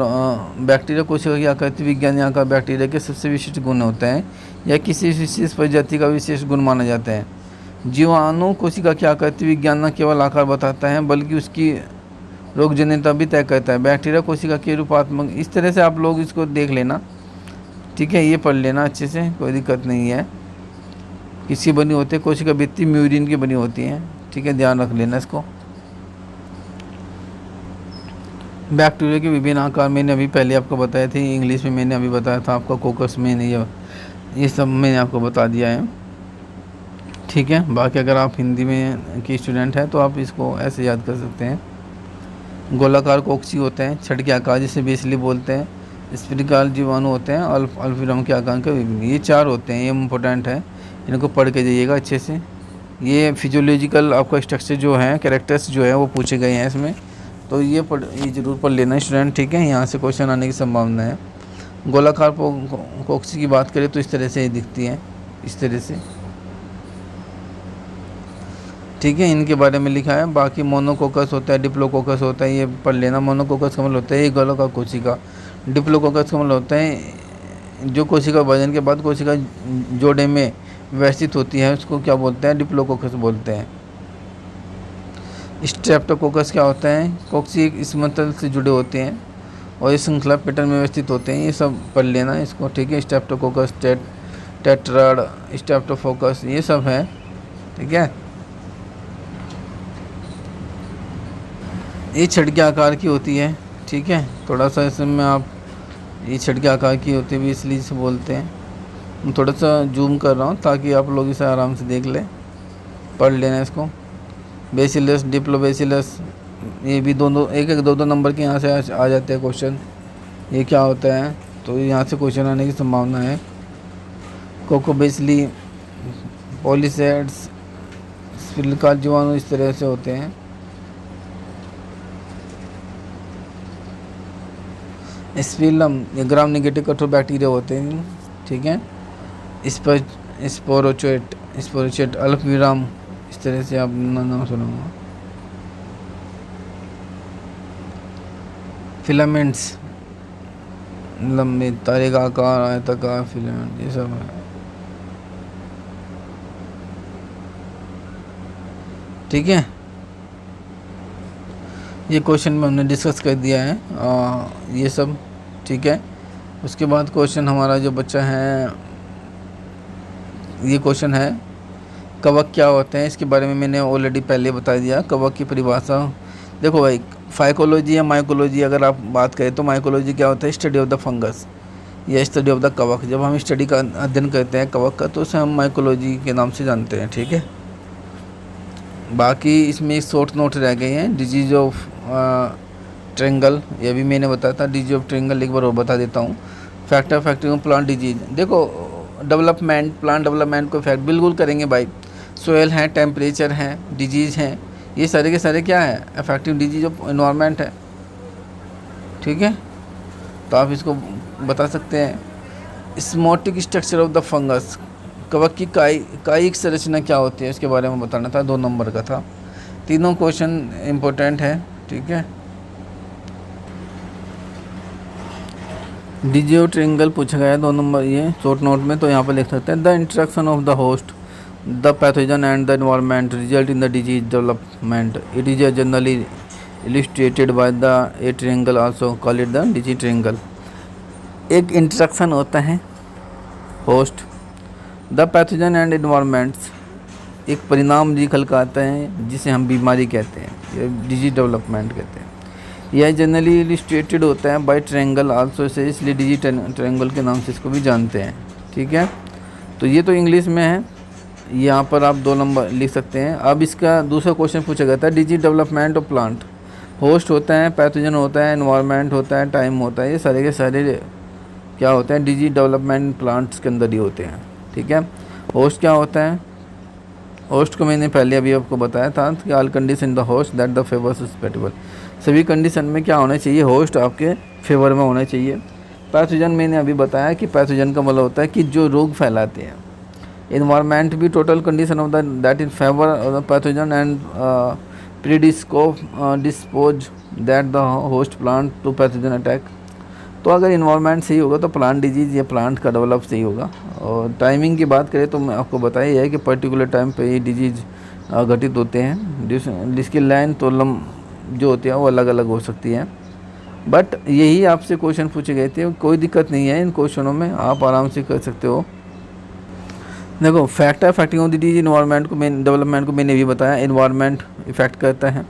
A: बैक्टीरिया कोशिका की आकृति विज्ञान यहाँ का बैक्टीरिया के सबसे विशिष्ट गुण होता है या किसी विशेष प्रजाति का विशेष गुण माना जाता है। जीवाणु कोशिका की आकृति विज्ञान न केवल आकार बताता है बल्कि उसकी रोगजनकता भी तय करता है। बैक्टीरिया कोशिका के रूपात्मक, इस तरह से आप लोग इसको देख लेना। ठीक है, ये पढ़ लेना अच्छे से, कोई दिक्कत नहीं है। किसकी बनी होती है, कोशिका भित्ति म्यूरिन की बनी होती है। ठीक है, ध्यान रख लेना इसको। बैक्टीरिया के विभिन्न आकार मैंने अभी पहले आपको बताए थे, इंग्लिश में मैंने अभी बताया था आपका कोकस में, नहीं ये सब मैंने आपको बता दिया है। ठीक है, बाकी अगर आप हिंदी में की स्टूडेंट हैं तो आप इसको ऐसे याद कर सकते हैं। गोलाकार कोक्सी होते हैं, छड़ के आकार जिसे बेसिली बोलते हैं। स्फेरिकल जीवाणु होते हैं, अल्फीरम के आकार के विभिन्न, ये 4 होते हैं। ये इम्पोर्टेंट है, इनको पढ़ के जाइएगा अच्छे से। ये फिजियोलॉजिकल आपका स्ट्रक्चर जो है, कैरेक्टर्स जो है वो पूछे गए हैं इसमें, तो ये ज़रूर पढ़ लेना स्टूडेंट। ठीक है, यहाँ से क्वेश्चन आने की संभावना है। गोलाकार कोक्सी की बात करें तो इस तरह से ये दिखती है, इस तरह से। ठीक है, इनके बारे में लिखा है। बाकी मोनोकोकस होता है, डिप्लोकोकस होता है, ये पढ़ लेना। मोनोकोकस का मतलब होता है ये गोलाकार कोशिका। डिप्लोकोकस का मतलब होता है जो कोशिका विभाजन के बाद कोशिका जोड़े में व्यवस्थित होती है, उसको क्या बोलते हैं, डिप्लोकोकस बोलते हैं। स्ट्रेप्टोकोकस क्या होता है, कोक्सी एक स्मतल से जुड़े होते हैं और इस श्रृंखला पैटर्न में व्यवस्थित होते हैं। ये सब पढ़ लेना इसको। ठीक है, स्ट्रेप्टोकोकस, टेट्राड, स्ट्रेप्टोकोकस, ये सब है। ठीक है, ये छड़ के आकार की होती है। ठीक है, थोड़ा सा इसमें आप ये छड़ के आकार की होती है इसलिए इसे बोलते हैं। मैं थोड़ा सा जूम कर रहा हूँ ताकि आप लोग इसे आराम से देख लें, पढ़ लेना इसको। बेसिलस, डिप्लोबेसिलस, ये भी दोनों एक एक दो दो नंबर के यहाँ से आ जाते हैं क्वेश्चन। ये क्या होता है, तो यहाँ से क्वेश्चन आने की संभावना है। कोकोबेसिली, पॉलीसेट्स, स्पिलकार जीवाणु इस तरह से होते हैं। स्पिलम ये ग्राम नेगेटिव कठोर बैक्टीरिया होते हैं, ठीक है। स्पोरोचेट अल्पविराम, इस तरह से आप नाम सुनूंगा। फिलामेंट्स लंबे तारे का आकार, आयताकार फिलामेंट, ये सब है, ठीक है। ये क्वेश्चन में हमने डिस्कस कर दिया है ये सब, ठीक है। उसके बाद क्वेश्चन हमारा जो बच्चा है, ये क्वेश्चन है कवक क्या होते हैं। इसके बारे में मैंने ऑलरेडी पहले बता दिया। कवक की परिभाषा देखो भाई, फाइकोलॉजी या माइकोलॉजी अगर आप बात करें तो माइकोलॉजी क्या होता है, स्टडी ऑफ द फंगस या स्टडी ऑफ द कवक। जब हम स्टडी का अध्ययन करते हैं कवक का तो उसे हम माइकोलॉजी के नाम से जानते हैं, ठीक है। बाकी इसमें शॉर्ट नोट रह गए हैं। डिजीज ऑफ ट्रेंगल, ये भी मैंने बताया था। डिजीज ऑफ ट्रेंगल एक बार और बता देता हूँ। फैक्टर ऑफ प्लांट डिजीज, देखो डेवलपमेंट, प्लांट डेवलपमेंट को इफेक्ट बिल्कुल करेंगे भाई। सोयल है, टेम्परेचर है, डिजीज़ हैं, ये सारे के सारे क्या है, अफेक्टिव डिजीज ऑफ इन्वायरमेंट है, ठीक है। तो आप इसको बता सकते हैं। स्मोटिक स्ट्रक्चर ऑफ द फंगस, कवक की कायिक संरचना क्या होती है इसके बारे में बताना था, 2 नंबर का था। तीनों क्वेश्चन इम्पोर्टेंट है, ठीक है। डिजियो ट्रिंगल पूछा गया है 2 नंबर ये शॉर्ट नोट में, तो यहाँ पर लिख सकते हैं। The interaction of the host, the pathogen and the environment result in the disease development. It is generally illustrated by the a triangle, also call it the disease triangle. एक interaction होता है host, the pathogen and environments, एक परिणाम निकल कर आता है जिसे हम बीमारी कहते हैं, डिजीज डेवलपमेंट कहते हैं। यह जनरली इलिस्ट्रेटेड होता है बाय ट्रायंगल आल्सो, से इसलिए डिजी ट्रायंगल के नाम से इसको भी जानते हैं, ठीक है। तो ये तो इंग्लिश में है, यहाँ पर आप 2 नंबर लिख सकते हैं। अब इसका दूसरा क्वेश्चन पूछा गया था, डिजी डेवलपमेंट ऑफ प्लांट। होस्ट होता है, पैथोजन होता है, एनवायरनमेंट होता है, टाइम होता है, ये सारे के सारे क्या होते हैं, डिजी डेवलपमेंट प्लांट्स के अंदर ही होते हैं, ठीक है। होस्ट क्या होता है, होस्ट को मैंने पहले अभी आपको बताया था कि all condition the host that the favour susceptible, सभी कंडीशन में क्या होना चाहिए, होस्ट आपके फेवर में होना चाहिए। पैथोजन मैंने अभी बताया कि पैथोजन का मतलब होता है कि जो रोग फैलाते हैं। एनवायरनमेंट भी total condition of the that in favour of the pathogen and dispose that the host plant to pathogen attack. तो अगर इन्वायरमेंट सही होगा तो प्लांट डिजीज़ या प्लांट का डेवलप सही होगा। और टाइमिंग की बात करें तो मैं आपको बताया है कि पर्टिकुलर टाइम पे ये डिजीज़ घटित होते हैं, जिसकी लाइन तो जो होती है वो अलग अलग हो सकती है। बट यही आपसे क्वेश्चन पूछे गए थे, कोई दिक्कत नहीं है इन क्वेश्चनों में, आप आराम से कर सकते हो। देखो factor affecting of the disease environment को, डेवलपमेंट को मैंने भी बताया। इन्वायरमेंट इफेक्ट करता है,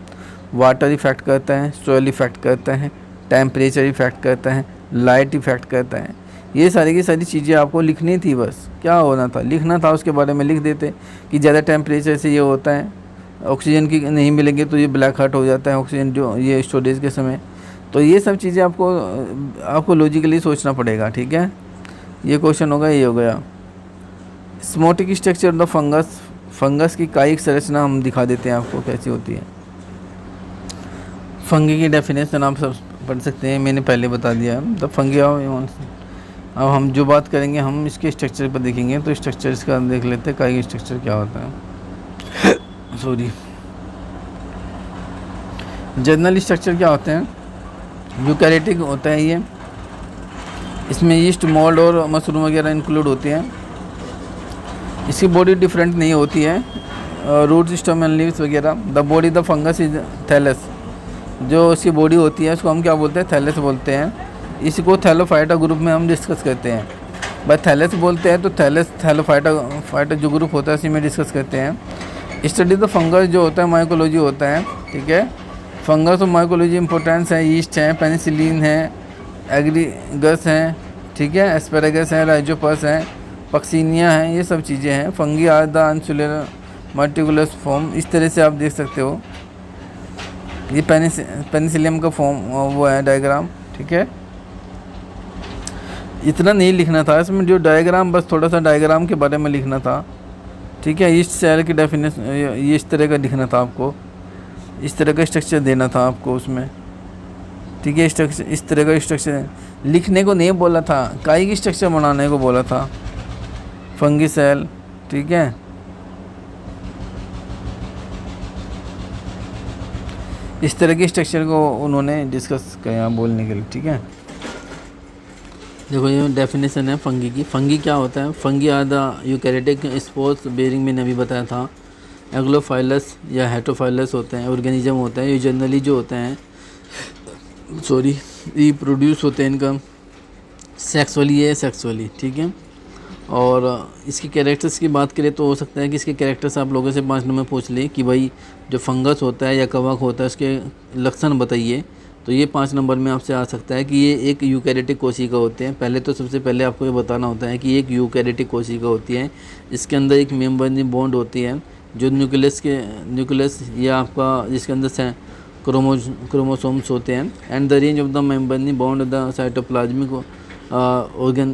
A: वाटर इफेक्ट करता है, सॉइल इफेक्ट करता है, टेम्परेचर इफेक्ट करता है, लाइट इफेक्ट करता है। ये सारी की सारी चीज़ें आपको लिखनी थी, बस क्या होना था, लिखना था, उसके बारे में लिख देते कि ज़्यादा टेम्परेचर से ये होता है, ऑक्सीजन की नहीं मिलेंगे तो ये ब्लैक हार्ट हो जाता है ऑक्सीजन जो ये स्टोरेज के समय। तो ये सब चीज़ें आपको लॉजिकली सोचना पड़ेगा, ठीक है। ये क्वेश्चन होगा, ये हो गया। Somatic structure of the fungus, fungus की कायिक संरचना हम दिखा देते हैं आपको कैसी होती है। फंगी की डेफिनेशन आप सब पढ़ सकते हैं, मैंने पहले बता दिया है। The fungi. अब हम जो बात करेंगे हम इसके स्ट्रक्चर पर देखेंगे, तो स्ट्रक्चर इसका देख लेते हैं, कायिक स्ट्रक्चर क्या होता है। सॉरी, जनरल स्ट्रक्चर क्या होते हैं, यूकैरियोटिक होता है ये, इसमें यीस्ट, मोल्ड और मशरूम वगैरह इंक्लूड होते हैं। इसकी बॉडी डिफरेंट नहीं होती है, रूट सिस्टम एंड लीव्स वगैरह। The body the fungus is thallus, जो इसकी बॉडी होती है उसको हम क्या बोलते हैं, थैलस बोलते हैं। इसको थैलोफाइटा ग्रुप में हम डिस्कस करते हैं, बस थैलस बोलते हैं तो थैलोफाइटा जो ग्रुप होता है उसी में डिस्कस करते हैं। स्टडी द फंगस जो होता है माइकोलॉजी होता है, ठीक है। फंगस और माइकोलॉजी इंपॉर्टेंस है, यीस्ट है, पेनिसिलिन है, एग्रीगस हैं, ठीक है, एस्पेरागस है, राइजोपस है, पक्सीनिया है, ये सब चीज़ें हैं। फंगी आर द अनसुलर मल्टीकुलस फॉर्म, इस तरह से आप देख सकते हो। ये पेनिसिलियम का फॉर्म वो है डायग्राम, ठीक है। इतना नहीं लिखना था इसमें, जो डायग्राम बस थोड़ा सा डायग्राम के बारे में लिखना था, ठीक है। ईस्ट सेल की डेफिनेशन ये इस तरह का लिखना था आपको, इस तरह का स्ट्रक्चर देना था आपको उसमें, ठीक है। स्ट्रक्चर इस तरह का स्ट्रक्चर लिखने को नहीं बोला था, काई की स्ट्रक्चर बनाने को बोला था, फंगी सेल, ठीक है। इस तरह के स्ट्रक्चर को उन्होंने डिस्कस किया बोलने के लिए, ठीक है। देखो ये डेफिनेशन है फंगी की। फंगी क्या होता है? Fungi are the eukaryotic spores bearing, मैंने अभी बताया था। एग्लोफाइलस या हेटरोफाइलस होते हैं, ऑर्गेनिज्म होते हैं। ये जनरली जो होते हैं रिप्रोड्यूस होते हैं इनका सेक्सुअली है, सेक्सुअली, ठीक है। और इसके कैरेक्टर्स की बात करें तो हो सकता है कि इसके कैरेक्टर्स आप लोगों से 5 नंबर पूछ लें कि भाई जो फंगस होता है या कवक होता है उसके लक्षण बताइए, तो ये 5 नंबर में आपसे आ सकता है कि ये एक यूकैरियोटिक कोशिका होते हैं। पहले तो सबसे पहले आपको ये बताना होता है कि ये एक यूकैरियोटिक कोशिका होती है। इसके अंदर एक मेम्ब्रेन बॉन्ड होती है जो न्यूक्लियस या आपका जिसके अंदर क्रोमोसोम्स होते हैं। And the range of the membrane bound the cytoplasmic organ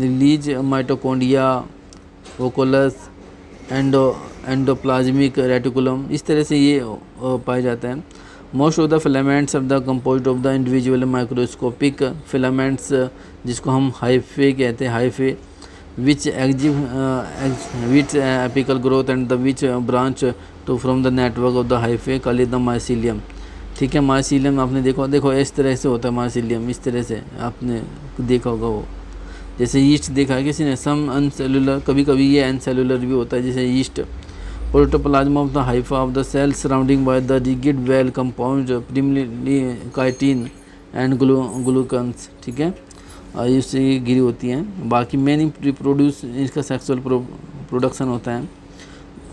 A: release mitochondria, vacuoles, endoplasmic reticulum, इस तरह से ये पाया जाता है। Most of the filaments of the composed of the individual microscopic filaments, जिसको हम हाइफे कहते हैं, hyphae which apical growth and the which branch to from the network of the hyphae called the mycelium, ठीक है। Mycelium आपने देखो इस तरह से होता है माइसीलियम, इस तरह से आपने देखा होगा। वो जैसे यीस्ट देखा है किसी ने, सम अनसेलुलर, कभी कभी ये अनसेलुलर भी होता है जैसे yeast. Protoplasm of the hypha of the cell surrounding by the rigid wall compound primarily chitin and glucans, ठीक है। इससे घिरी होती हैं। बाकी मेन रिप्रोड्यूस इसका सेक्सुअल प्रोडक्शन होता है,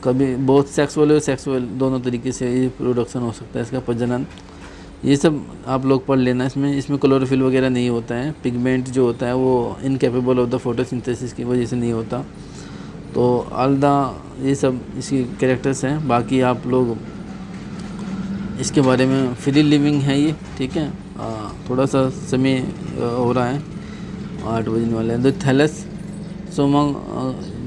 A: कभी बहुत सेक्सुअल और सेक्सुअल दोनों तरीके से ये प्रोडक्शन हो सकता है, इसका प्रजनन। ये सब आप लोग पढ़ लेना। इसमें क्लोरोफिल वगैरह नहीं होता है। पिगमेंट जो होता है वो इनकेपेबल ऑफ द फोटोसिंथेसिस की वजह से नहीं होता। तो ऑल द ये सब इसके कैरेक्टर्स हैं। बाकी आप लोग इसके बारे में फ्री लिविंग है ये, ठीक है। थोड़ा सा समय हो रहा है, 8 बजने वाले हैं। तो थैलस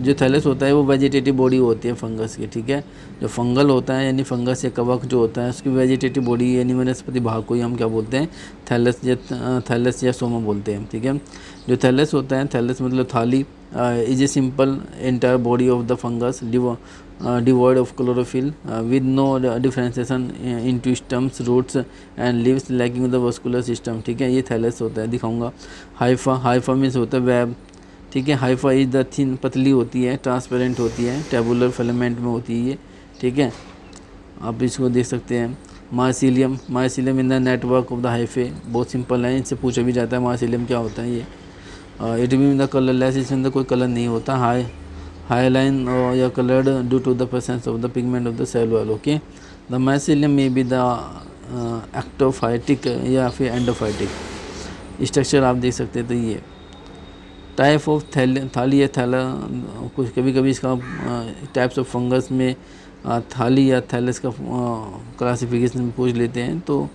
A: जो थैलस होता है वो वेजिटेटिव बॉडी होती है फंगस की, ठीक है। जो फंगल होता है यानी फंगस या कवक जो होता है उसकी वेजिटेटिव बॉडी यानी वनस्पति भाग को ही हम क्या बोलते हैं? थैलस या सोमा बोलते हैं, ठीक है। जो थैलस होता है, थैलस मतलब थाली, is a simple entire body of the fungus devoid of chlorophyll with no differentiation into stems, roots and leaves lacking the vascular system, ठीक है। ये थैलस होता है, दिखाऊंगा। हाइफा मीन्स होता है वेब, ठीक है। हाइफा इज द थिन, पतली होती है, ट्रांसपेरेंट होती है, टेबुलर फिलामेंट में होती है ये, ठीक है। आप इसको देख सकते हैं। Mycelium in the network of the hyphae, बहुत सिंपल है, इनसे पूछा भी जाता है माइसीलियम क्या होता है ये। इट मीन द कलरलेस, इसके अंदर कोई कलर नहीं होता। हाईलाइन या coloured due to the presence of the pigment of the cell wall, okay. The mycelium may be the ectophytic या फिर एंडोफाइटिक स्ट्रक्चर आप देख सकते हैं। तो ये टाइप ऑफ थाली या थैला, कुछ कभी कभी इसका टाइप्स ऑफ फंगस में थाली या थैलस का क्लासिफिकेशन पूछ लेते हैं। तो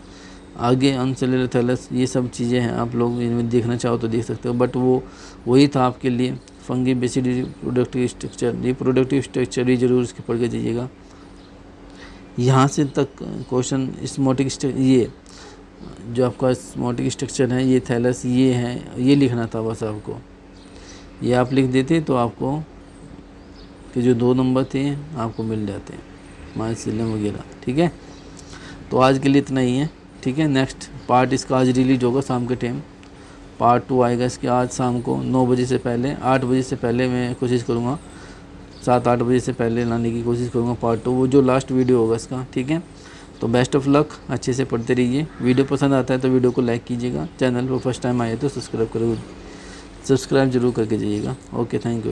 A: आगे अनसेलुलर थैलस, ये सब चीज़ें हैं, आप लोग इनमें देखना चाहो तो देख सकते हो। बट वही था आपके लिए fungi basic reproductive structure. Reproductive structure भी जरूर इसके पढ़ के जाइएगा। यहाँ से तक क्वेश्चन स्मोटिक स्ट्रक्चर, ये जो आपका स्मोटिक स्ट्रक्चर है, ये थैलस ये है, ये लिखना था बस आपको। ये आप लिख देते तो आपको कि जो 2 नंबर थे आपको मिल जाते हैं, माइसीलियम वगैरह, ठीक है। तो आज के लिए इतना ही है, ठीक है। नेक्स्ट पार्ट इसका आज रिलीज होगा शाम के टाइम, पार्ट 2 आएगा इसके आज शाम को 9 बजे से पहले, 8 बजे से पहले मैं कोशिश करूँगा, 7-8 बजे से पहले लाने की कोशिश करूँगा पार्ट 2, वो जो लास्ट वीडियो होगा इसका, ठीक है। तो बेस्ट ऑफ लक, अच्छे से पढ़ते रहिए। वीडियो पसंद आता है तो वीडियो को लाइक कीजिएगा। चैनल पर फर्स्ट टाइम आए तो सब्सक्राइब जरूर करके जाइएगा। Okay, thank you.